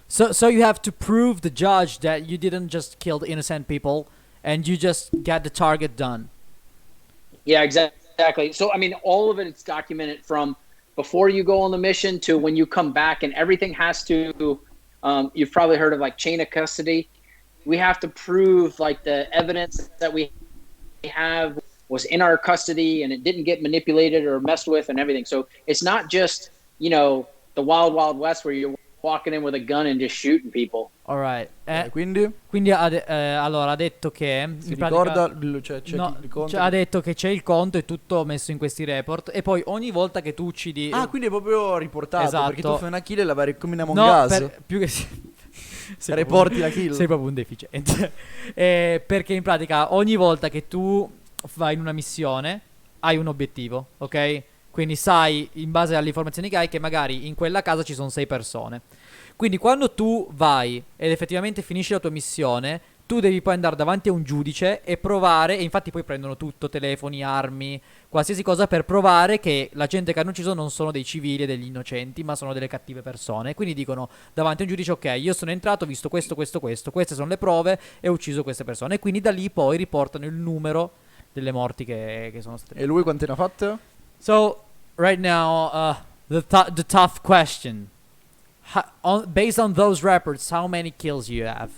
so you have to prove the judge that you didn't just kill the innocent people and you just get the target done. Yeah, exactly. So I mean, all of it is documented from before you go on the mission to when you come back, and everything has to. You've probably heard of like chain of custody. We have to prove like the evidence that we have was in our custody and it didn't get manipulated or messed with and everything. So it's not just the wild wild west where you're walking in with a gun and just shooting people. All right. Quindi Quindi allora ha detto che si in pratica, ricorda, c'è no, il conto. ha detto che c'è il conto e tutto messo in questi report, e poi ogni volta che tu uccidi Ah, quindi è proprio riportato, Esatto. perché tu fai una kill e la vai come in Among no, Us. più che sei Reporti proprio- la kill. sei proprio un deficiente. Perché in pratica ogni volta che tu vai in una missione hai un obiettivo, ok? Quindi sai, in base alle informazioni che hai, che magari in quella casa ci sono 6 persone. Quindi quando tu vai ed effettivamente finisci la tua missione, tu devi poi andare davanti a un giudice e provare, e infatti poi prendono tutto, telefoni, armi, qualsiasi cosa, per provare che la gente che hanno ucciso non sono dei civili e degli innocenti, ma sono delle cattive persone. Quindi dicono davanti a un giudice: ok, io sono entrato, ho visto questo, questo, questo, queste sono le prove e ho ucciso queste persone. E quindi da lì poi riportano il numero delle morti che sono state. E lui quante ne ha fatte? So, right now, the tough question. Based on those reports, how many kills you have?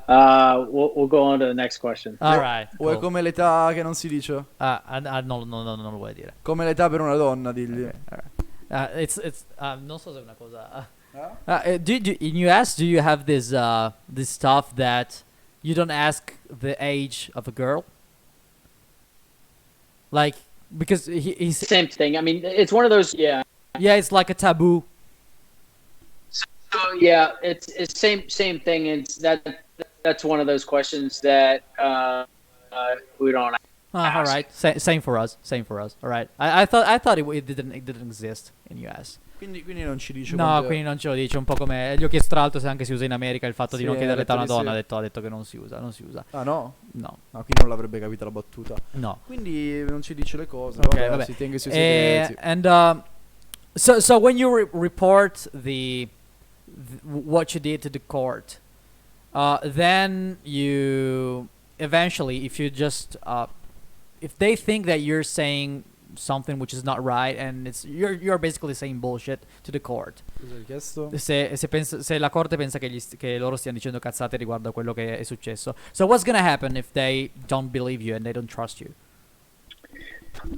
We'll go on to the next question. All right. O è Cool. come l'età che non si dice? No, non lo vuoi dire. Come l'età per una donna, digli. Okay, all right. Non so se è una cosa. Eh? In US, do you have this stuff that you don't ask the age of a girl? Like, because he's Same thing. I mean, it's one of those. Yeah. yeah, it's like a taboo. So yeah, it's same thing. That's one of those questions that we don't. All right. Same for us. Same for us. All right. I thought it didn't exist in US. Quindi non ci dice No, quante- quindi non ce lo dice. Un po' come gli ho chiesto tra l'altro se anche si usa in America il fatto di Sì, non chiedere l'età a una detto di donna. sì. Ha detto che non si usa. Non si usa. Ah no? No. No, qui non l'avrebbe capita la battuta. No. Quindi non ci dice le cose. Ok, vabbè. Si tenga i suoi segreti. And so when you report what you did to the court, then you eventually, if you just if they think that you're saying something which is not right, and you're basically saying bullshit to the court. Cosa hai chiesto? Se la corte pensa che loro stiano dicendo cazzate riguardo a quello che è successo. So what's gonna happen if they don't believe you and they don't trust you?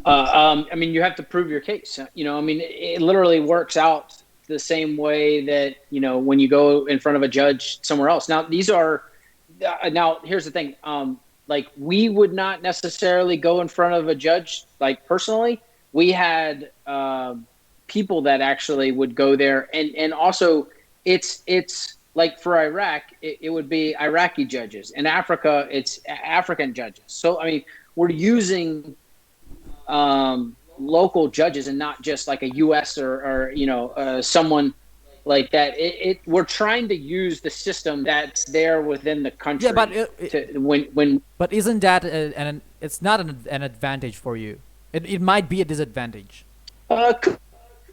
I mean, you have to prove your case. I mean, it literally works out the same way that when you go in front of a judge somewhere else. Now, now here's the thing. Like, we would not necessarily go in front of a judge. Like, personally, we had people that actually would go there, and also it's like for Iraq, it would be Iraqi judges. In Africa, it's African judges. So I mean, we're using local judges and not just like a U.S. or someone like that. We're trying to use the system that's there within the country. Yeah, but when but isn't that it's not an advantage for you? It might be a disadvantage.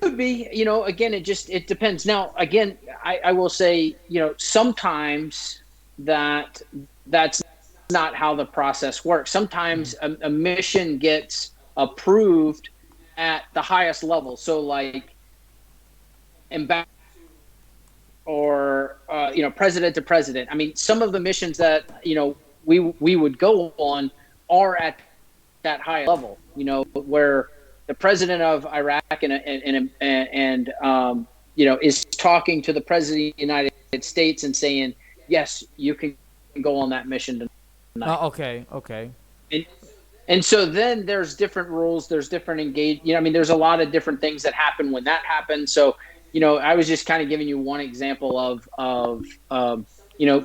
could be, again, it depends. Now, again, I will say, sometimes that's not how the process works. Sometimes a mission gets approved at the highest level. So like ambassador or president to president. I mean, some of the missions that we would go on are at that high level. Where the president of Iraq and is talking to the president of the United States and saying, yes, you can go on that mission tonight. Okay. And so then there's different rules, there's different there's a lot of different things that happen when that happens. So, I was just kind of giving you one example of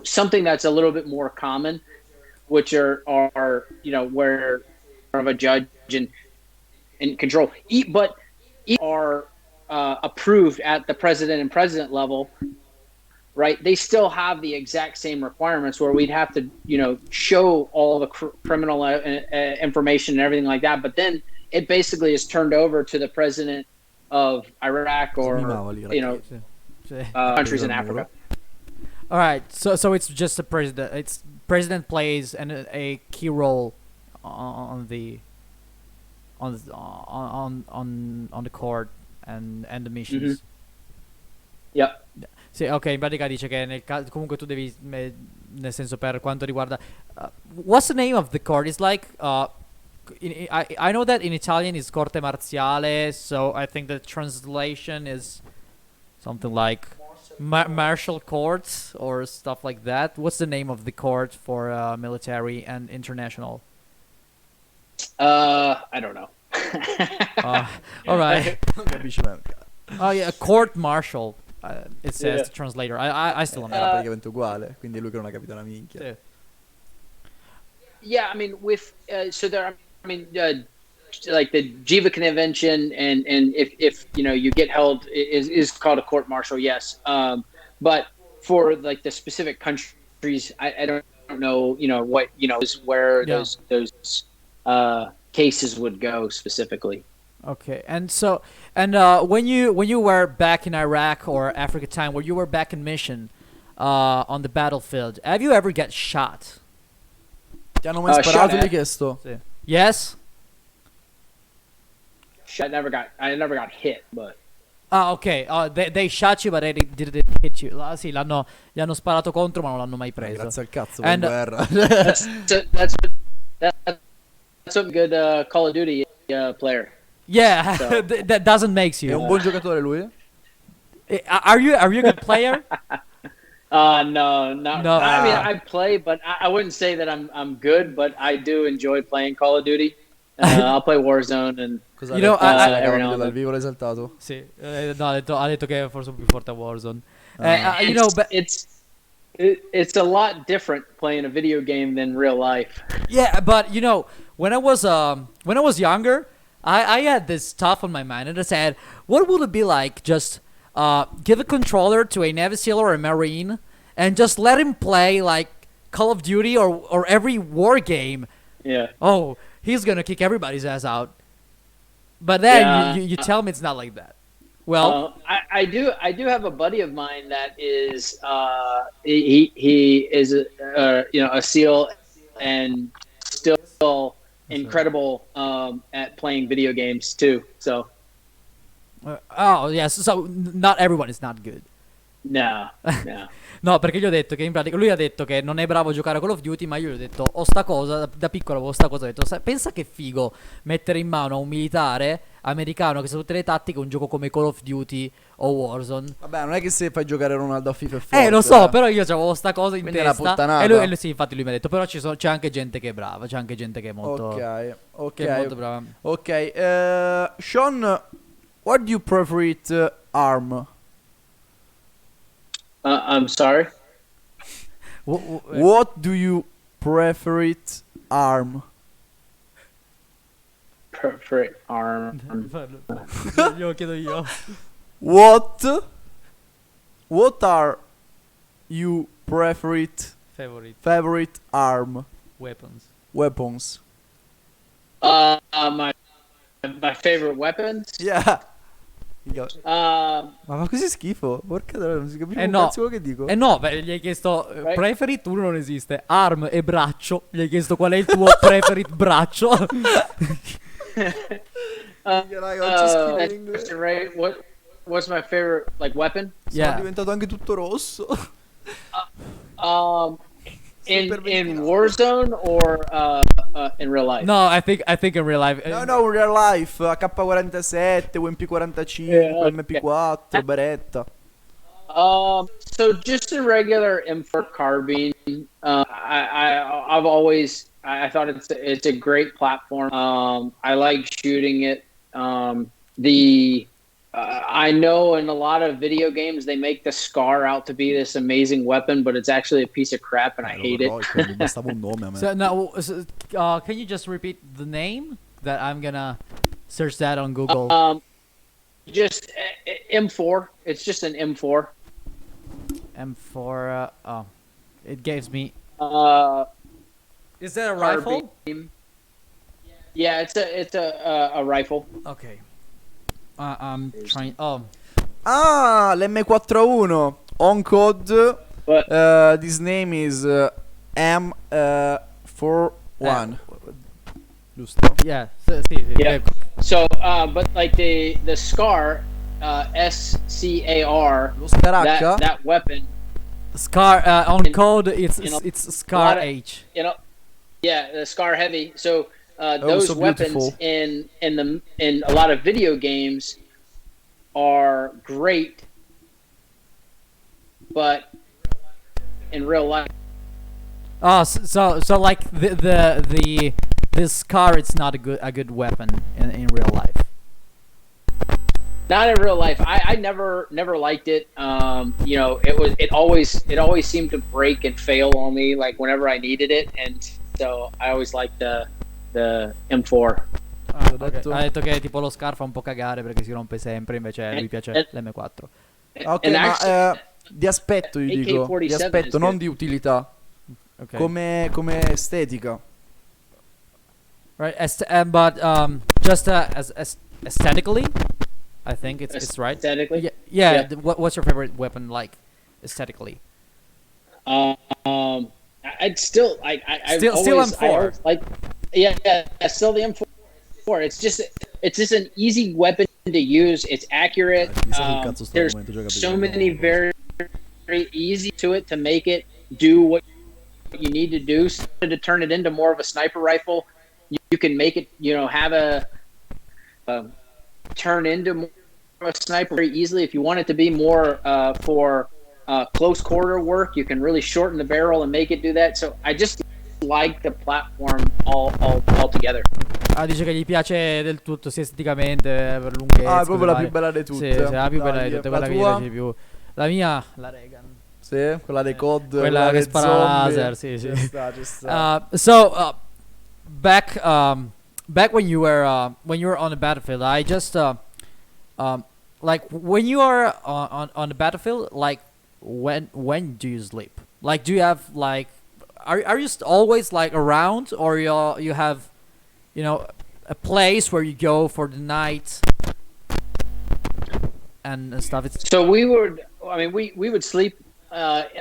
something that's a little bit more common, which are where of a judge and control. But are approved at the president level, right? They still have the exact same requirements where we'd have to, show all the criminal information and everything like that. But then it basically is turned over to the president of Iraq or, countries in Africa. All right. So it's just the president. It's president plays a key role on the court and the missions. Mm-hmm. Yep. Sì, ok, in pratica dice che nel caso comunque tu devi nel senso per quanto riguarda what's the name of the court? It's like I know that in Italian is corte marziale, so I think the translation is something like martial courts or stuff like that. What's the name of the court for military and international? I don't know. All right. Non capisci neanche. Oh yeah, court martial. It says the translator. I still don't know. Era praticamente uguale, quindi lui che non ha capito una minchia. Sì. Yeah, I mean, with so there. I mean, like the Geneva Convention, and if you get held, is called a court martial. Yes, but for like the specific countries, I don't know. What is where those cases would go specifically. Okay, and so when you were back in Iraq or Africa time, where you were back in mission, on the battlefield, have you ever get shot? Ti hanno mai sparato? Gli hai chiesto? Sì. Yes. I never got hit, but. Ah, ok. They shot you, but they didn't hit you. Sì, gli hanno sparato contro, ma non l'hanno mai preso. Grazie al cazzo per guerra. That's a good Call of Duty player. Yeah, So. that doesn't make you. È un buon giocatore lui? Are you a good player? No. No. I mean, I play, but I wouldn't say that I'm good, but I do enjoy playing Call of Duty. I'll play Warzone and. Cosa every now and dal then. vivo l'hai saltato? Sì, no, ha detto che è forse più forte a Warzone. But it's a lot different playing a video game than real life. yeah, but when I was younger, I had this stuff on my mind, and I said, what would it be like just give a controller to a Navy SEAL or a Marine and just let him play like Call of Duty or every war game? Yeah. Oh, he's gonna kick everybody's ass out. But then Yeah. you tell me it's not like that. Well, I do have a buddy of mine that is he is a SEAL and still incredible at playing video games too. So oh yes, so not everyone is not good. no. No, perché gli ho detto che in pratica lui ha detto che non è bravo a giocare a Call of Duty, ma io gli ho detto ho sta cosa, da piccolo avevo sta cosa, ho detto pensa che figo mettere in mano a un militare americano che sa tutte le tattiche un gioco come Call of Duty o Warzone. Vabbè, non è che se fai giocare Ronaldo a FIFA è forte. Lo so, però io avevo sta cosa in Quindi è una testa. puttanata. E lui sì, infatti lui mi ha detto, però c'è anche gente che è brava, c'è anche gente che è molto Ok. che è molto brava. Ok, Sean, what do you prefer it arm? I'm sorry. What do you prefer it arm? Perfect arm. Glielo chiedo io. What What are you favorite arm weapons. My favorite weapons. Yeah. Um, Ma così schifo? Porca troia, non si capisce un No. cazzo quello che dico. No, beh, gli hai chiesto Right. preferit, uno non esiste. Arm e braccio. Gli hai chiesto qual è il tuo preferit braccio. Raga, non c'è schifo in inglese. question, right? What's my favorite like weapon? Sono Yeah. diventato anche tutto rosso. Um, in ventilato. Warzone or in real life? No, I think in real life. No, in real life, AK-47, UMP-45, Yeah, MP4, Beretta. So just a regular M4 carbine. I've always I thought it's a great platform. I like shooting it. I know in a lot of video games they make the SCAR out to be this amazing weapon, but it's actually a piece of crap, and I hate it. Mi bastava un nome a me. So now, can you just repeat the name? That I'm gonna search that on Google. Just M4. It's just an M4. M4. It gives me. Uh, Is that a rifle? carbine. Yeah, it's a rifle. Okay. I'm trying. Oh, Ah, l'M41 on code. But This name is M41. Giusto? yeah. Sì, Yeah. So, but like the SCAR, SCAR, Lo Scaracca? that weapon, Scar on In- code. It's you know, Scar lot of- H. you know, yeah, the SCAR heavy. So Oh, those so weapons beautiful. in a lot of video games are great, but in real life, So like this Scar, it's not a good weapon in real life. not in real life. I never liked it. You know, it always seemed to break and fail on me, like whenever I needed it, and so I always liked the M4. Ho Ok, detto- ha detto che tipo lo Scar fa un po' cagare perché si rompe sempre, invece a lui piace l'M4. Ok, And ma actually, di aspetto io dico. Di AK-47 aspetto, is non good. di utilità. Okay. Come estetica. Right, but just as aesthetically, I think it's right. Aesthetically? Yeah. Yeah. What's your favorite weapon like aesthetically? I'd still I Still always, M4. I always like still the M4. It's just an easy weapon to use. It's accurate. There's so many very easy to it to make it do what you need to do to turn it into more of a sniper rifle. You can make it, have a turn into more of a sniper very easily. If you want it to be more for close quarter work, you can really shorten the barrel and make it do that. So I just like the platform all together. Ah, dice che gli piace del tutto, sia esteticamente, per lunghezza. Ah, è proprio la cose più bella di tutte. Sì, la più bella Dai, di tutte, la quella che gli tua? piace di più. La mia, la Reagan. Sì, quella dei COD. Quella che dei spara zombie. laser, sì. Ci sta, ci sta. Back when you were on the battlefield, I just like when you are on the battlefield, like when do you sleep? Like, do you have like are you always like around, or you have a place where you go for the night and stuff? So we would sleep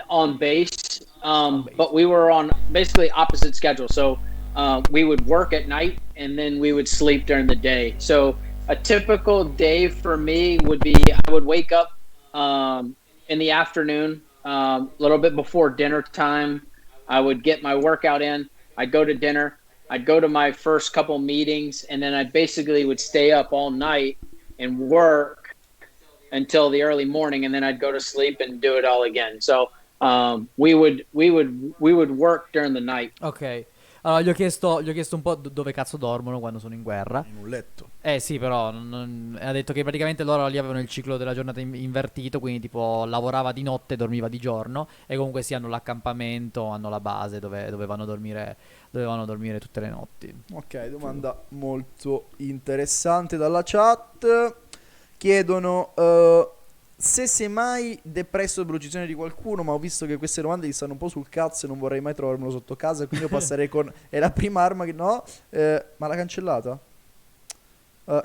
on base, but we were on basically opposite schedule. So we would work at night and then we would sleep during the day. So a typical day for me would be I would wake up in the afternoon, a little bit before dinner time. I would get my workout in. I'd go to dinner. I'd go to my first couple meetings, and then I basically would stay up all night and work until the early morning, and then I'd go to sleep and do it all again. So we would work during the night. Ok. Allora, gli ho chiesto un po' dove cazzo dormono quando sono in guerra. In un letto. Sì, però ha detto che praticamente loro lì avevano il ciclo della giornata invertito, quindi tipo lavorava di notte e dormiva di giorno, e comunque sì, hanno l'accampamento, hanno la base dove vanno a dormire tutte le notti. Ok, domanda molto interessante dalla chat. Chiedono se sei mai depresso per l'uccisione di qualcuno, ma ho visto che queste domande gli stanno un po' sul cazzo e non vorrei mai trovarmelo sotto casa, quindi io passerei con... È la prima arma che... No, ma l'ha cancellata?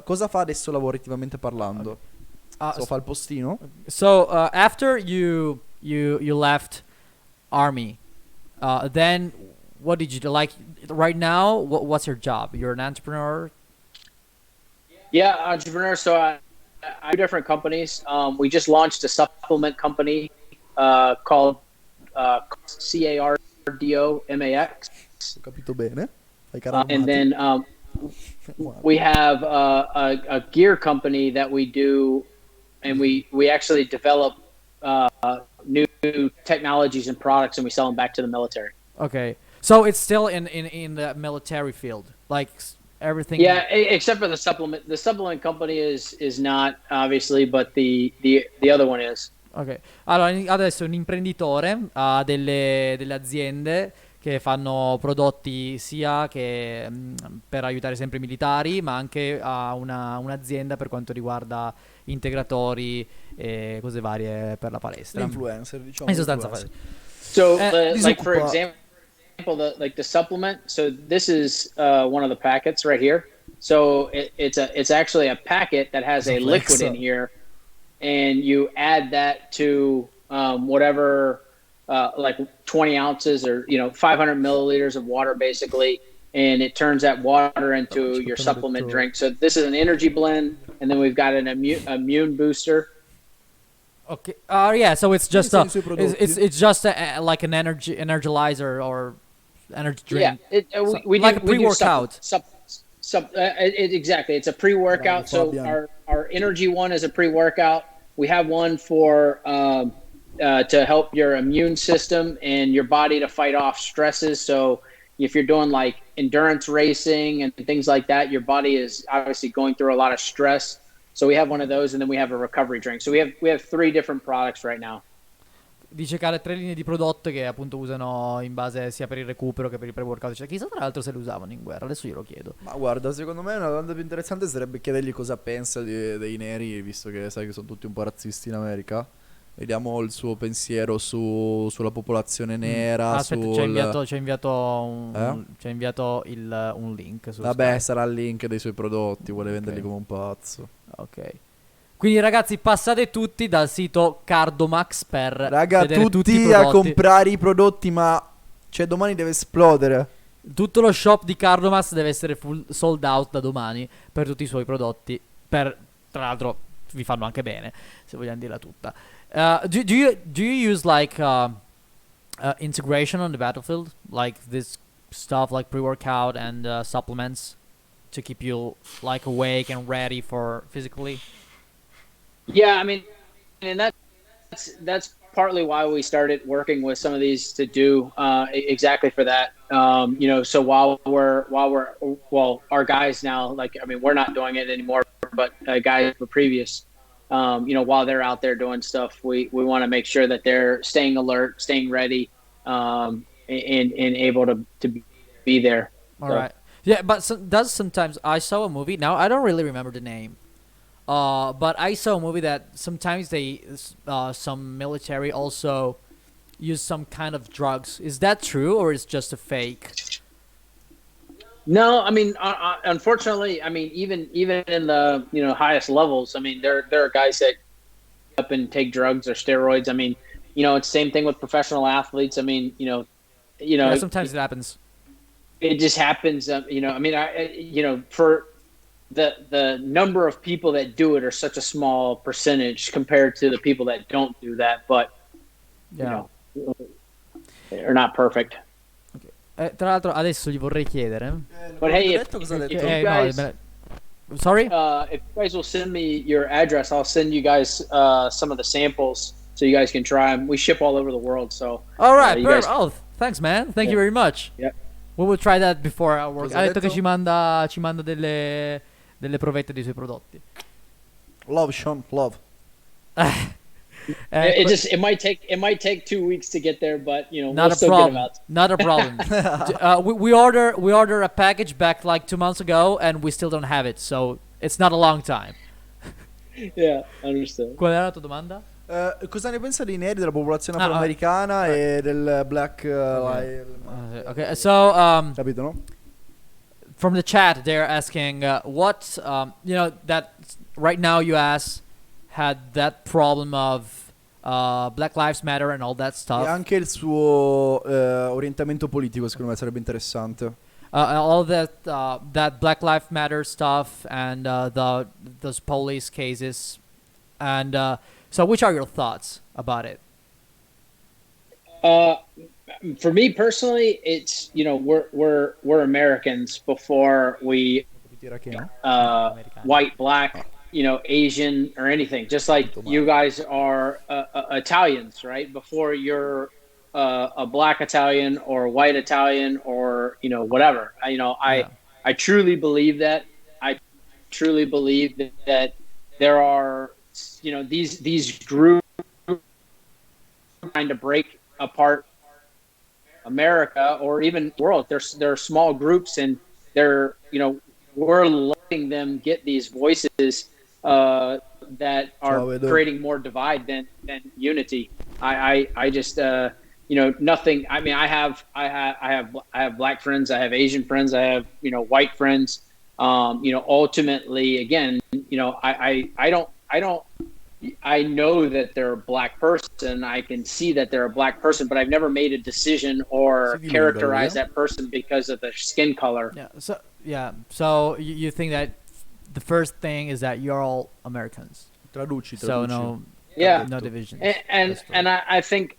Cosa fa adesso lavorativamente parlando? Fa il postino? So after you left army, then what did you do? Like right now? What's your job? You're an entrepreneur. Yeah, entrepreneur. So I do different companies. We just launched a supplement company called CARDOMAX. Ho capito bene. Fai And then we have a gear company that we do, and we actually develop new technologies and products, and we sell them back to the military. Okay, so it's still in the military field, like everything. Yeah, except for the supplement. The supplement company is not, obviously, but the other one is. Ok, allora adesso è un imprenditore, ha delle aziende che fanno prodotti sia che per aiutare sempre i militari, ma anche ha un'azienda per quanto riguarda integratori e cose varie per la palestra. Influencer, diciamo. In sostanza, So, like for example, the supplement. So this is one of the packets right here. So it's actually a packet that has a liquid in here, and you add that to whatever, like 20 ounces or 500 milliliters of water, basically, and it turns that water into your supplement drink. So this is an energy blend, and then we've got an immune booster. Okay. Yeah. So it's just it's just like an energizer or energy drink. Yeah. We like do, a pre-workout. Exactly. It's a pre-workout. So our energy one is a pre-workout. We have one for to help your immune system and your body to fight off stresses. So if you're doing like endurance racing and things like that, your body is obviously going through a lot of stress. So we have one of those, and then we have a recovery drink. So we have 3 different products right now. Dice che ha le 3 linee di prodotto che appunto usano in base sia per il recupero che per il pre-workout. Cioè, chissà tra l'altro se le usavano in guerra, adesso glielo chiedo. Ma guarda, secondo me una domanda più interessante sarebbe chiedergli cosa pensa dei neri, visto che sai che sono tutti un po' razzisti in America. Vediamo il suo pensiero sulla popolazione nera. Aspetta, ci ha inviato un link. Vabbè, sarà il link dei suoi prodotti, vuole venderli come un pazzo. Ok. Quindi ragazzi, passate tutti dal sito Cardomax per Raga, vedere tutti i tutti prodotti. a comprare i prodotti, ma cioè domani deve esplodere. Tutto lo shop di Cardomax deve essere full sold out da domani per tutti i suoi prodotti. Tra l'altro vi fanno anche bene, se vogliamo dirla tutta. Do you use like integration on the battlefield, like this stuff like pre-workout and supplements to keep you like awake and ready for physically? Yeah, I mean, and that's partly why we started working with some of these to do exactly for that. So while our guys now, like, I mean, we're not doing it anymore, but guys were previous. While they're out there doing stuff, we want to make sure that they're staying alert, staying ready, and able to be there. All right. Yeah, but sometimes I saw a movie. Now I don't really remember the name. But I saw a movie that sometimes some military also use some kind of drugs. Is that true, or is just a fake? No, I mean, unfortunately, I mean, even in the highest levels, I mean, there are guys that up and take drugs or steroids. I mean, it's the same thing with professional athletes. I mean, Yeah, sometimes it happens. It just happens. I mean, for the number of people that do it are such a small percentage compared to the people that don't do that, but they're not perfect. Tra l'altro adesso gli vorrei chiedere. But hey, if you guys, sorry? if you guys will send me your address, I'll send you guys some of the samples so you guys can try them. We ship all over the world, so. All right, thanks, man. Thank you very much. Yep. We will try that before our work. Cosa Ha ha detto che detto? ci manda delle provette dei suoi prodotti. Love, Sean, love. It might take 2 weeks to get there, but we'll Not a still problem. get them out. Not a problem. We order a package back like 2 months ago, and we still don't have it. So it's not a long time. Yeah, understood. Qual era la tua domanda? Cosa ne pensa dei neri, della popolazione Ah, afroamericana e del black Okay. life? Okay, so Capito, no? from the chat, they're asking what you know that right now U.S. had that problem of Black Lives Matter and all that E stuff. anche il suo orientamento politico, secondo me, sarebbe interessante. All that Black Lives Matter stuff and those police cases, and so which are your thoughts about it? For me personally, it's we're Americans before we Iracheno? white, black, Asian or anything. Just like you guys are Italians, right? Before you're a black Italian or a white Italian or whatever. Yeah. I truly believe that. I truly believe that there are these groups trying to break apart America or even the world. They're small groups, and they're we're letting them get these voices that are Ciao, Edo. creating more divide than unity. I just nothing. I mean, I have black friends, I have Asian friends, I have white friends. Ultimately, again, I know that they're a black person. I can see that they're a black person, but I've never made a decision or Sì, di lui, characterize lui, that person because of their skin color. So you think that the first thing is that you're all Americans, Traduci, so traduci. no Yeah. no divisions. And I think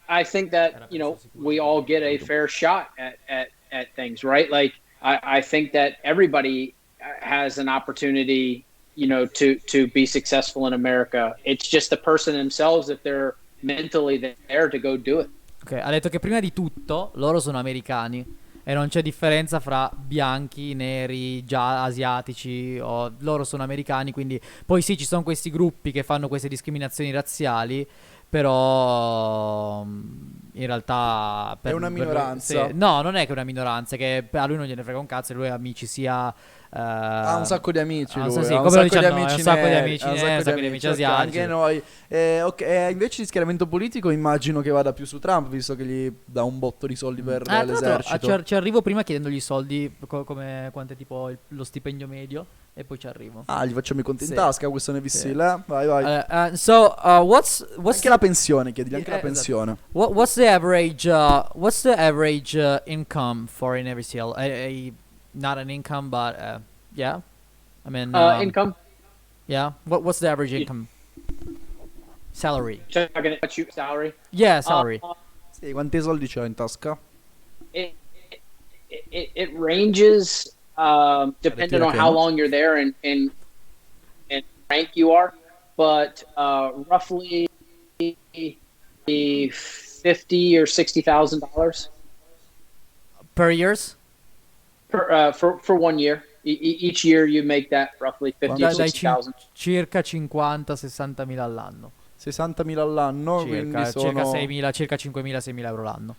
that we all get a fair shot at things, right? Like I think that everybody has an opportunity to be successful in America. It's just the person themselves if they're mentally there to go do it. Ok, ha detto che prima di tutto loro sono americani e non c'è differenza fra bianchi, neri, già asiatici, o loro sono americani, quindi poi sì, ci sono questi gruppi che fanno queste discriminazioni razziali, però in realtà È una minoranza. no, non è che è una minoranza, che a lui non gliene frega un cazzo, e lui ha amici sia Ha un sacco di amici lui, sì, ha un come lo sacco di diciamo noi, amici un sacco di neri, amici ha un neri, un sacco sacco di amici asiatici. Anche noi. Ok, invece di schieramento politico immagino che vada più su Trump, visto che gli dà un botto di soldi per Tra l'altro, l'esercito. ci arrivo prima chiedendogli soldi, come quanto è tipo lo stipendio medio, e poi ci arrivo. Ah, gli facciamo i conti in Sì. tasca, questo ne Sì. Vai, vai. What's Anche la pensione, chiedigli anche la esatto. pensione. What's the average income for a Navy SEAL? Not an income, but yeah. I mean, Income. yeah. What's the average income? Salary. Talking about you salary. Yeah, salary. Sì, quanti soldi c'ho in tasca? It, it ranges depending on how long you're there and rank you are, but roughly $50,000 or $60,000 Per years? for 1 year. Each year you make that roughly 50 or Dai 60,000. circa 50-60 mila all'anno. 60.000 all'anno, quindi Circa sono... 6.000, circa 5.000-6.000 euro l'anno.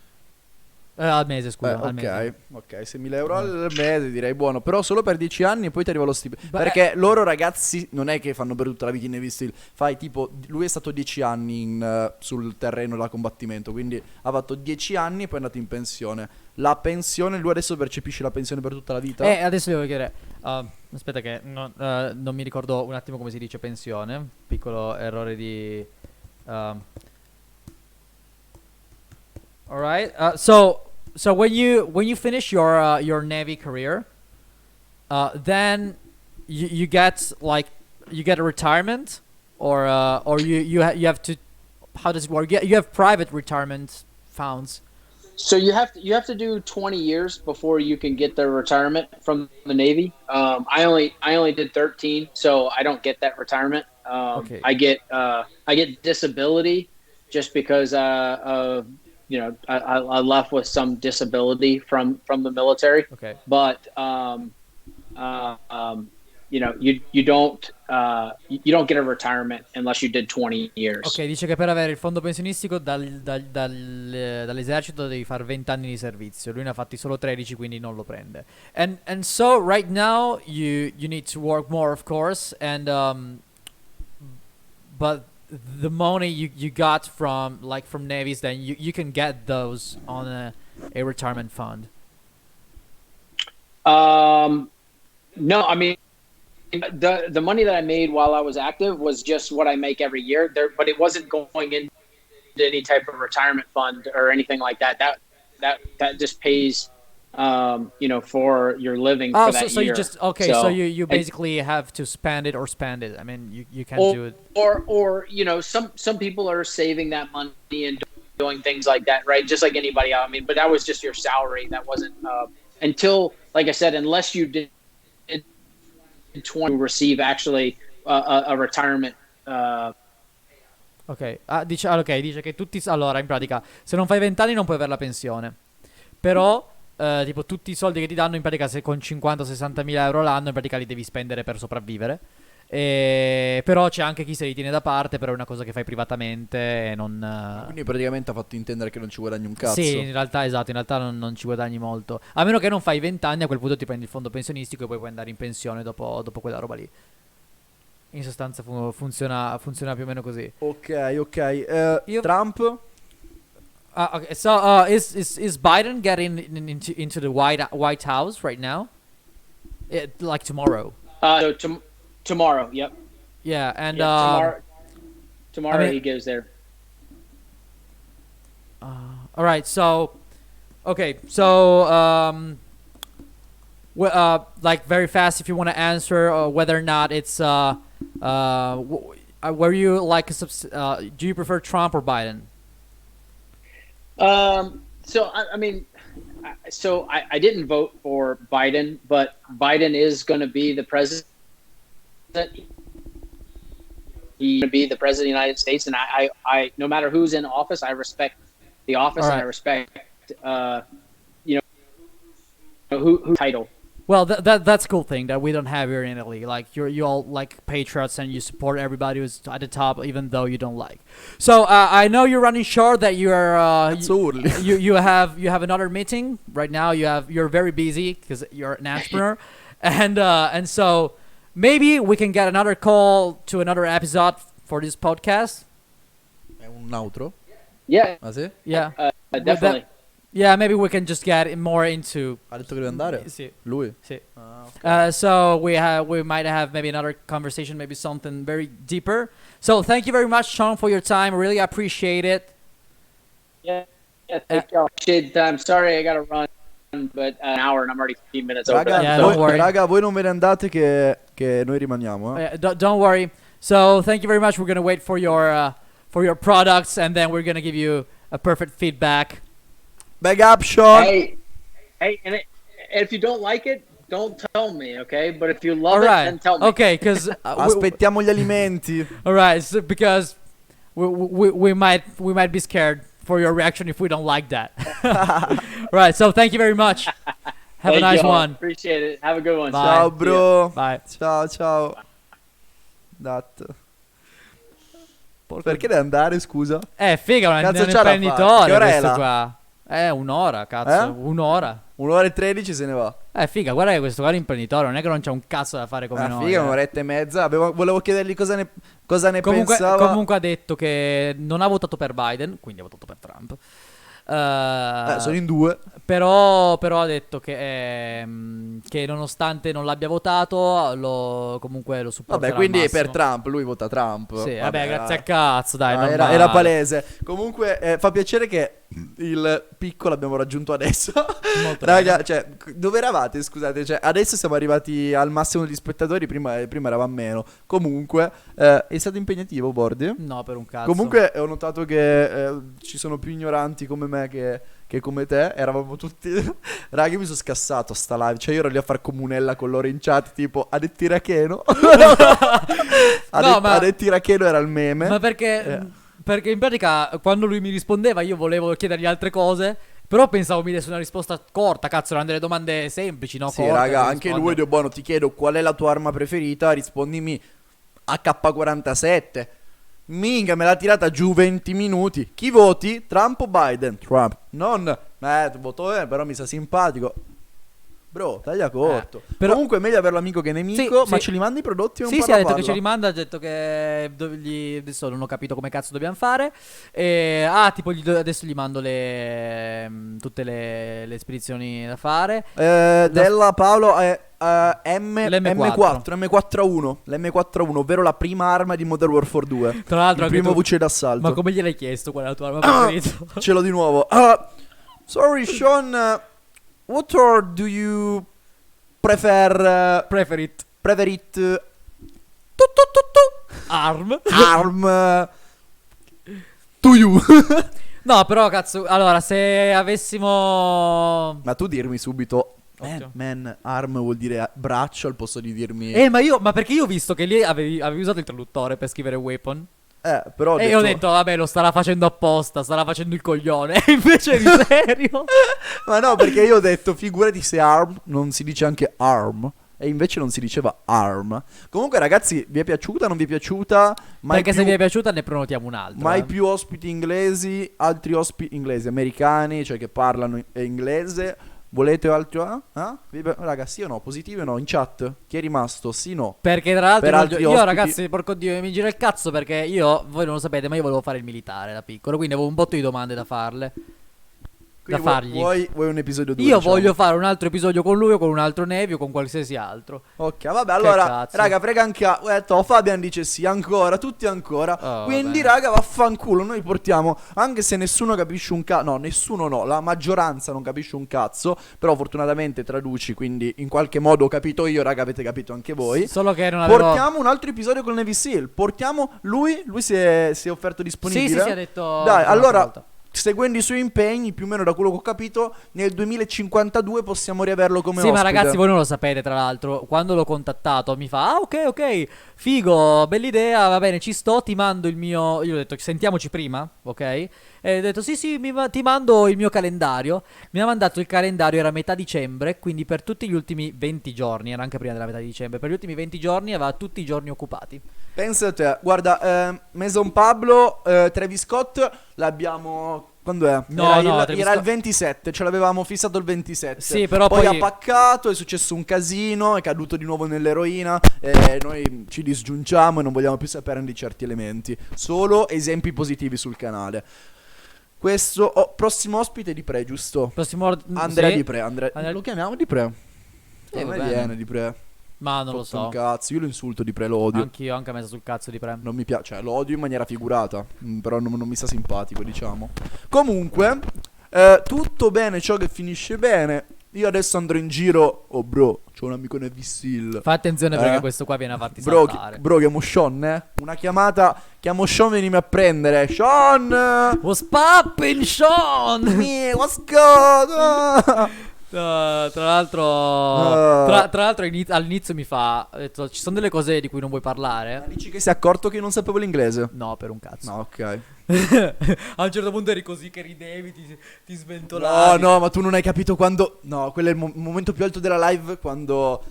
Al mese, scusa. Al mese. ok, 6.000 euro al mese direi buono. Però solo per 10 anni e poi ti arriva lo stipendio. Beh, Perché loro ragazzi non è che fanno per tutta la vita in Navy Steel. Fai tipo, lui è stato 10 anni sul terreno da combattimento, quindi ha fatto 10 anni e poi è andato in pensione. La pensione, lui adesso percepisce la pensione per tutta la vita? Adesso devo chiedere. Aspetta che non mi ricordo un attimo come si dice pensione. Piccolo errore di... Alright, so when you finish your Navy career, then you get a retirement, or you have to, how does it work? You have private retirement funds. So you have to do 20 years before you can get the retirement from the Navy. I only did 13, so I don't get that retirement. Okay. I get disability just because I left with some disability from the military. Okay. But you don't get a retirement unless you did 20 years. Ok, dice che per avere il fondo pensionistico dall'esercito devi fare 20 anni di servizio. Lui ne ha fatti solo 13, quindi non lo prende. And so right now you need to work more, of course, and but the money you got from navies, then you can get those on a retirement fund. No, I mean, the money that I made while I was active was just what I make every year there, but it wasn't going into any type of retirement fund or anything like that. That just pays, for your living for that so year. you just so you basically have to spend it. I mean, you can't do it. Or some people are saving that money and doing things like that, right? Just like anybody else. I mean, but that was just your salary. That wasn't until, like I said, unless you did 20 receive actually a retirement. Dice che allora, in pratica, se non fai 20 anni non puoi avere la pensione. Però tipo tutti i soldi che ti danno, in pratica, se con 50-60 mila euro l'anno, in pratica li devi spendere per sopravvivere. Però c'è anche chi se li tiene da parte, però è una cosa che fai privatamente e non... Quindi praticamente ha fatto intendere che non ci guadagni un cazzo. Sì, in realtà non ci guadagni molto. A meno che non fai 20 anni, a quel punto ti prendi il fondo pensionistico e poi puoi andare in pensione dopo quella roba lì. In sostanza funziona più o meno così. Ok. Trump? Okay. So is Biden getting into the White House right now? Like tomorrow? Tomorrow, yep. Yeah, and tomorrow he goes there. All right. So, okay. So, like very fast, if you want to answer whether or not it's were you like do you prefer Trump or Biden? So I mean, I didn't vote for Biden, but Biden is going to be the president. He's going to be the president of the United States, and I no matter who's in office, I respect the office, and I respect who title. Well, that's a cool thing that we don't have here in Italy. Like you all like patriots and you support everybody who's at the top, even though you don't like. So I know you're running short. That you are you have another meeting right now. You're very busy because you're an entrepreneur, and so maybe we can get another call to another episode for this podcast. È un outro? Yeah. Ah, sì? Yeah. Definitely. Yeah, maybe we can just get more into. Ha detto che deve andare? Sì. Lui? Sì. Okay. So we might have maybe another conversation, maybe something very deeper. So thank you very much, Sean, for your time. Really appreciate it. Yeah, thank you. I'm sorry I gotta run, but an hour and I'm already 15 minutes over. Don't worry. Raga, voi non ve ne andate che noi rimaniamo. Don't worry. So thank you very much. We're gonna wait for your products, and then we're gonna give you a perfect feedback. Big up, Sean. Hey, and if you don't like it, don't tell me, okay? But if you love it, then tell me. Okay, because aspettiamo gli alimenti. All right, so because we might be scared for your reaction if we don't like that. All right, so thank you very much. Have a nice one. Appreciate it. Have a good one. Bye. Ciao, bro. Bye. Ciao. Perché deve andare, scusa? Figa, un Cazzo c'ha da imprenditore fare? Che ora è questo là? qua. Un'ora, cazzo. Un'ora. 1:13 se ne va. Figa, guarda che questo qua è un imprenditore, non è che non c'è un cazzo da fare come noi. Figa, un'oretta e mezza. Volevo chiedergli cosa ne pensava. Comunque ha detto che non ha votato per Biden, quindi ha votato per Trump. Sono in due. Però ha detto che nonostante non l'abbia votato, comunque lo supporterà. Vabbè, quindi al è per massimo. Trump, lui vota Trump. Sì, vabbè, grazie a cazzo, dai. Era palese. Comunque fa piacere che il picco l'abbiamo raggiunto adesso. Raga, cioè, dove eravate? Scusate, cioè, adesso siamo arrivati al massimo degli spettatori, prima eravamo meno. Comunque, è stato impegnativo, Bordi? No, per un cazzo. Comunque ho notato che ci sono più ignoranti come me che come te. Eravamo tutti raga, io mi sono scassato a sta live. Cioè io ero lì a far comunella con loro in chat, tipo Adet Iracheno. Adet Iracheno era il meme. Ma perché in pratica quando lui mi rispondeva io volevo chiedergli altre cose, però pensavo mi desse una risposta corta. Cazzo, erano delle domande semplici, no? Sì, corte, raga, anche lui buono, ti chiedo qual è la tua arma preferita, rispondimi AK-47. Minga, me l'ha tirata giù 20 minuti. Chi voti? Trump o Biden? Trump. Non voto però mi sa simpatico. Bro, taglia corto. però- Comunque è meglio averlo amico che nemico. Sì, ma sì. ce li mandi i prodotti? Non Sì, parla ha detto che palla. ce li manda, ha detto che adesso non ho capito come cazzo dobbiamo fare. Tipo adesso gli mando tutte le spedizioni da fare. Della Paolo è L'M4. M4A1, l'M4A1, ovvero la prima arma di Modern Warfare 2. Tra l'altro il anche primo tu- VC d'assalto. Ma come gliel'hai chiesto qual è la tua arma preferita? Ce l'ho di nuovo. Sorry Sean, what or do you prefer Preferit. preferit Arm. arm to you? No, però cazzo, allora se avessimo... Ma tu dirmi subito Occhio. man, arm vuol dire braccio al posto di dirmi Ma perché io ho visto che lì avevi usato il traduttore per scrivere weapon. però E io ho detto, vabbè, lo starà facendo apposta, starà facendo il coglione. E invece eri serio. ma no, perché io ho detto figurati se arm non si dice anche arm. E invece non si diceva arm. Comunque ragazzi, vi è piaciuta? Non vi è piaciuta? Perché se vi è piaciuta ne prenotiamo un altro. Mai più ospiti inglesi, altri ospiti inglesi, americani, cioè che parlano inglese. Volete altro? Raga, sì o no? Positivi o no? In chat? Chi è rimasto? Sì o no? Perché tra l'altro Per altri io ospiti- ragazzi, porco dio, mi gira il cazzo perché voi non lo sapete, ma io volevo fare il militare da piccolo, quindi avevo un botto di domande da farle. Quindi da fargli. Vuoi un episodio 2? Io voglio fare un altro episodio con lui o con un altro Nevi o con qualsiasi altro. Ok, vabbè, allora, cazzo. raga, frega anche Fabian dice sì, ancora, tutti ancora. Oh, Quindi, vabbè. raga, vaffanculo, noi portiamo, anche se nessuno capisce un cazzo, no, nessuno no, la maggioranza non capisce un cazzo, però fortunatamente traduci, quindi in qualche modo ho capito io, raga, avete capito anche voi. Solo che non avevo... Portiamo un altro episodio con Navy Seal, portiamo lui si è offerto disponibile. Sì, ha detto... Dai, un'altra allora... volta. Seguendo i suoi impegni, più o meno da quello che ho capito, nel 2052 possiamo riaverlo come Sì, ospite. ma ragazzi, voi non lo sapete, tra l'altro. Quando l'ho contattato mi fa: ah, ok, figo, bella idea, va bene, ci sto, ti mando il mio. Io ho detto: sentiamoci prima, ok? E ho detto: sì, ti mando il mio calendario. Mi ha mandato il calendario, era metà dicembre, quindi per tutti gli ultimi 20 giorni, era anche prima della metà di dicembre, per gli ultimi 20 giorni aveva tutti i giorni occupati. Pensa a te, guarda, Mason Pablo, Travis Scott l'abbiamo... Quando è? No, Travis era il Scott- 27, ce l'avevamo fissato il 27. Sì, però poi poi- ha paccato, è successo un casino, è caduto di nuovo nell'eroina e noi ci disgiungiamo e non vogliamo più sapere di certi elementi. Solo esempi positivi sul canale. Questo, prossimo ospite di Pre, giusto? Prossimo. Andrea sì. Di Pre, Andrea- lo chiamiamo Di Pre. va Non bene. viene Di Pre. Ma non lo Fatto un so. cazzo, io lo insulto Di Pre, lo odio. Anch'io, anche a me sul cazzo di Prem. Non mi piace, cioè lo odio in maniera figurata, però non mi sta simpatico, diciamo. Comunque, tutto bene, ciò che finisce bene. Io adesso andrò in giro. Oh bro, c'ho un amico Navy Seal. Fai attenzione perché questo qua viene a farti Bro, saltare. bro, chiamo Sean, Una chiamata, chiamo Sean, venimi a prendere. Sean! What's poppin', Sean? What's good? Tra l'altro, tra l'altro all'inizio mi fa, ha detto, ci sono delle cose di cui non vuoi parlare? Dici che si è accorto che non sapevo l'inglese? No, per un cazzo. No, ok. A un certo punto eri così che ridevi, ti sventolavi. No, ma tu non hai capito quando... No, quello è il momento più alto della live, quando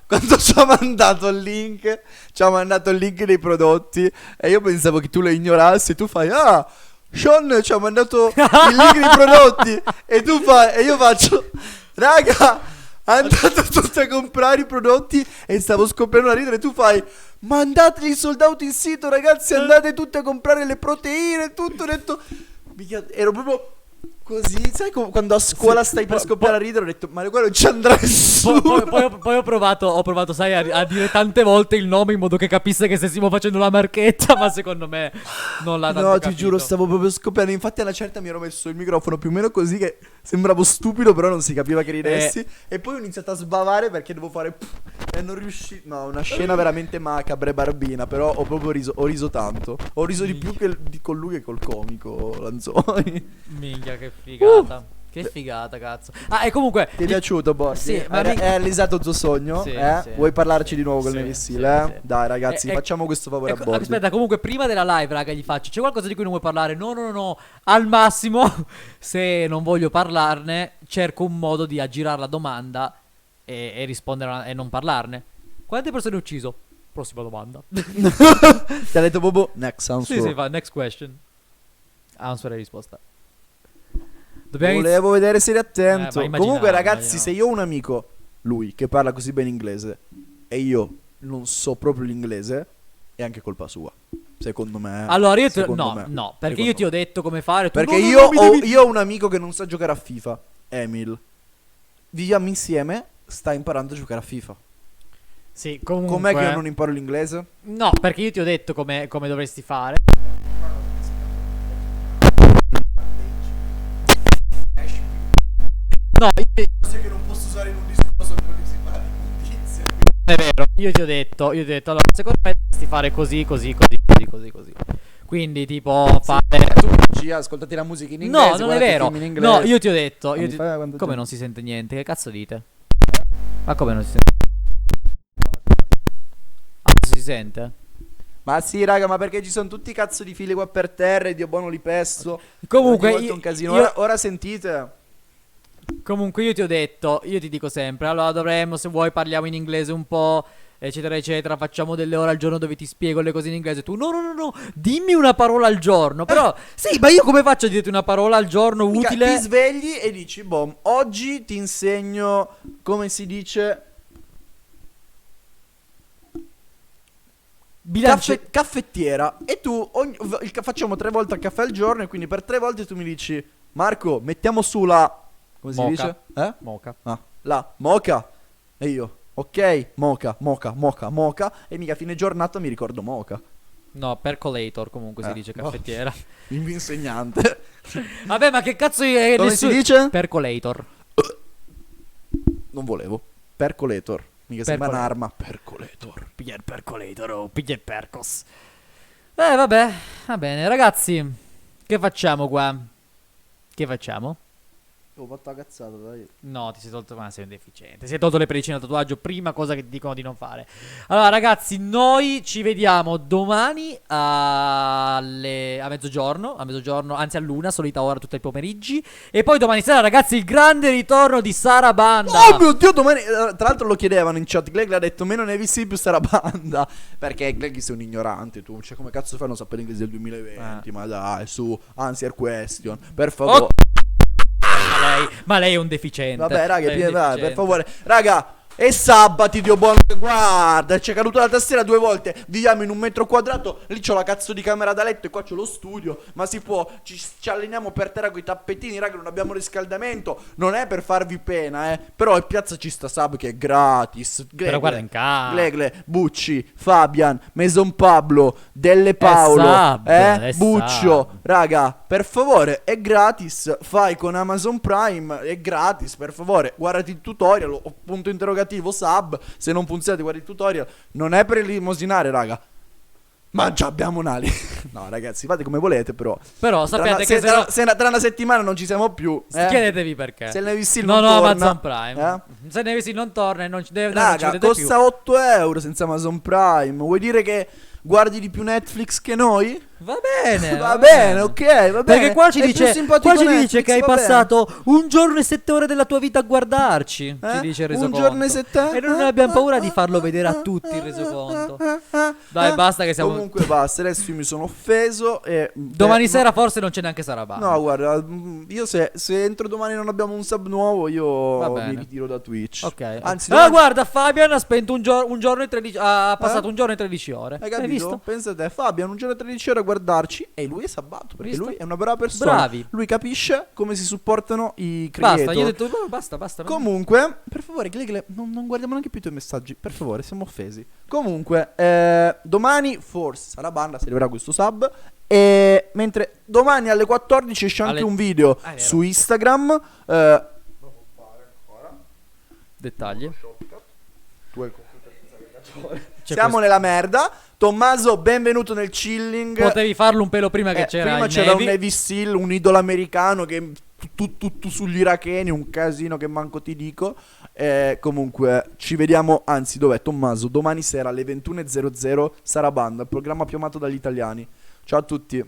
quando ci ha mandato il link. Ci ha mandato il link dei prodotti e io pensavo che tu lo ignorassi e tu fai: ah, Sean ci ha mandato il link dei prodotti. E tu fai, e io faccio: raga, andate tutti a comprare i prodotti. E stavo scoprendo a ridere e tu fai: mandateli sold out in sito, ragazzi, andate tutti a comprare le proteine e tutto. Ho detto, mica, ero proprio così, sai quando a scuola stai per scoppiare a ridere. Ho detto, ma quello non ci andrà nessuno. Poi ho provato, sai, a dire tante volte il nome in modo che capisse che stessimo facendo la marchetta, ma secondo me non l'ha tanto No, capito. ti giuro, stavo proprio scoppiando. Infatti, a una certa mi ero messo il microfono più o meno così, che sembravo stupido, però non si capiva che ridessi. E poi ho iniziato a sbavare perché devo fare e non riuscivo. No, una scena veramente macabra e barbina. Però ho proprio riso tanto. Ho riso di più con lui che col comico Lanzoni. Minchia, che figata. Che figata, cazzo. Ah, e comunque Ti è piaciuto, Borgi? Sì, ma Hai realizzato il tuo sogno? Sì, sì. Vuoi parlarci di nuovo con Sì, Navy sì, Seal, sì. Dai, ragazzi, facciamo questo favore a Borgi. aspetta, comunque prima della live, raga, gli faccio: c'è qualcosa di cui non vuoi parlare? No. Al massimo, se non voglio parlarne, cerco un modo di aggirare la domanda e rispondere e non parlarne. Quante persone hai ucciso? Prossima domanda. Ti ha detto Bobo? Next answer. Sì, fa next question. Answer e risposta. Volevo vedere se eri attento. ma immaginavo, Comunque, ragazzi, immaginavo. se io ho un amico, lui, che parla così bene inglese, e io non so proprio l'inglese, è anche colpa sua. Secondo me. Allora io secondo me. no, perché Secondo io ti ho detto come fare. Tu, Perché no, io, no, mi ho, devi- io ho un amico che non sa giocare a FIFA, Emil. Viviamo insieme, sta imparando a giocare a FIFA. Sì, comunque. Com'è che io non imparo l'inglese? No, perché io ti ho detto come dovresti fare. No, Cose che non posso usare in un discorso dove si parla di immondizie. non è vero. Io ti ho detto, allora, secondo me dovresti fare così. Quindi, tipo, fare. Tu ascoltati la musica in inglese. No, non è guardati i vero. film in inglese. No, io ti ho detto. Anni fa, quando Come te- non si sente niente? Che cazzo dite? Ma come non si sente? Ah, si sente? Ma sì, raga, ma perché ci sono tutti i cazzo di fili qua per terra e Dio buono li pesto. Comunque, Ogni volta io- un casino. io- Ora sentite. Comunque io ti ho detto, io ti dico sempre, allora dovremmo, se vuoi parliamo in inglese un po', eccetera, eccetera, facciamo delle ore al giorno dove ti spiego le cose in inglese. Tu, no, dimmi una parola al giorno. Però, sì, ma io come faccio a dirti una parola al giorno Mica, utile? ti svegli e dici, boh, oggi ti insegno come si dice caffettiera. E tu facciamo 3 volte il caffè al giorno. E quindi per 3 volte tu mi dici, Marco, mettiamo su la... Come si Mocha. dice? Moca. Ah, la moca. E io, ok, moca. E mica a fine giornata mi ricordo moca. No, percolator comunque si dice no. caffettiera. Il mio insegnante. Vabbè, ma che cazzo è Come si dice? Percolator. Non volevo. Percolator. Mica sembra Percolator. un'arma. Percolator. Piglia il percolator o piglia il percos. Vabbè, va bene, ragazzi. Che facciamo qua? Che facciamo? Ho fatto la cazzata, dai. No, ti sei tolto, ma sei un deficiente. Si è tolto le pellicine al tatuaggio, prima cosa che ti dicono di non fare. Allora, ragazzi, noi ci vediamo domani a mezzogiorno, anzi all'una, solita ora, tutti i pomeriggi. E poi domani sera, ragazzi, il grande ritorno di Sara Banda. Oh mio Dio, domani. Tra l'altro lo chiedevano in chat. Gleg ha detto: me non hai visto più sta banda. Perché Gleg sei un ignorante tu. Cioè, come cazzo fai a non sapere l'inglese del 2020? Ma dai, su. Answer question. Per favore. Ma lei è un deficiente. Vabbè, raga, Lei è un vai, per deficiente. favore. Raga, è sabati, Dio buono. Guarda, c'è caduta la tastiera 2 volte. Viviamo in un metro quadrato. Lì c'ho la cazzo di camera da letto e qua c'ho lo studio. Ma si può. Ci alleniamo per terra con i tappetini, raga. Non abbiamo riscaldamento. Non è per farvi pena, eh. Però in piazza ci sta Sab che è gratis. Però guarda in casa. Glegle, Bucci, Fabian, Maison Pablo, Delle Paolo, è Buccio. Sab. Raga, per favore, è gratis. Fai con Amazon Prime, è gratis, per favore. Guardati il tutorial, o punto interrogativo Sub. Se non funziona, guarda il tutorial. Non è per elemosinare, raga. Ma già abbiamo un'ali. No, ragazzi, fate come volete, però. Però sappiate che tra una settimana non ci siamo più. chiedetevi perché. Se il Navy Seal no, non torna, Amazon Prime. Se Navy Seal non torna e non ci deve non ci Raga, vedete costa più. 8 euro senza Amazon Prime. Vuoi dire che guardi di più Netflix che noi? Va bene. Va bene, ok, va bene. Perché qua ci È più dice, simpatico che hai Netflix, va bene. passato un giorno e 7 ore della tua vita a guardarci. Ci dice il resoconto. Un giorno e 7 E non abbiamo paura di farlo vedere a tutti il resoconto. Dai, basta che siamo. Comunque basta, adesso io mi sono offeso e Domani sera forse non c'è neanche Sarabanda. No, guarda, io se entro domani non abbiamo un sub nuovo, io Va bene. mi ritiro da Twitch. Ok. Anzi, Guarda, Fabian ha spento un giorno e 13. Ha passato un giorno e 13 ore. Hai capito? visto? Pensa a te, Fabian un giorno e 13 ore a guardarci e lui è sabbato perché Visto? lui è una brava persona. Bravi. Lui capisce come si supportano i creator. Basta, gli ho detto basta. Comunque, per favore, Glegle, non guardiamo neanche più i tuoi messaggi. Per favore, siamo offesi. Comunque, domani forse sarà banda, si arriverà questo sub. E mentre domani alle 14 esce anche un video vero. su Instagram. Dettagli. Tu hai il computer senza caricatore. C'è Siamo nella merda. Tommaso, benvenuto nel chilling. Potevi farlo un pelo prima che c'era prima il c'era Navy. un Navy Seal, un idolo americano che tu sugli iracheni, un casino che manco ti dico. Comunque ci vediamo, anzi dov'è Tommaso? Domani sera alle 21:00 Sarabanda, il programma più amato dagli italiani. Ciao a tutti.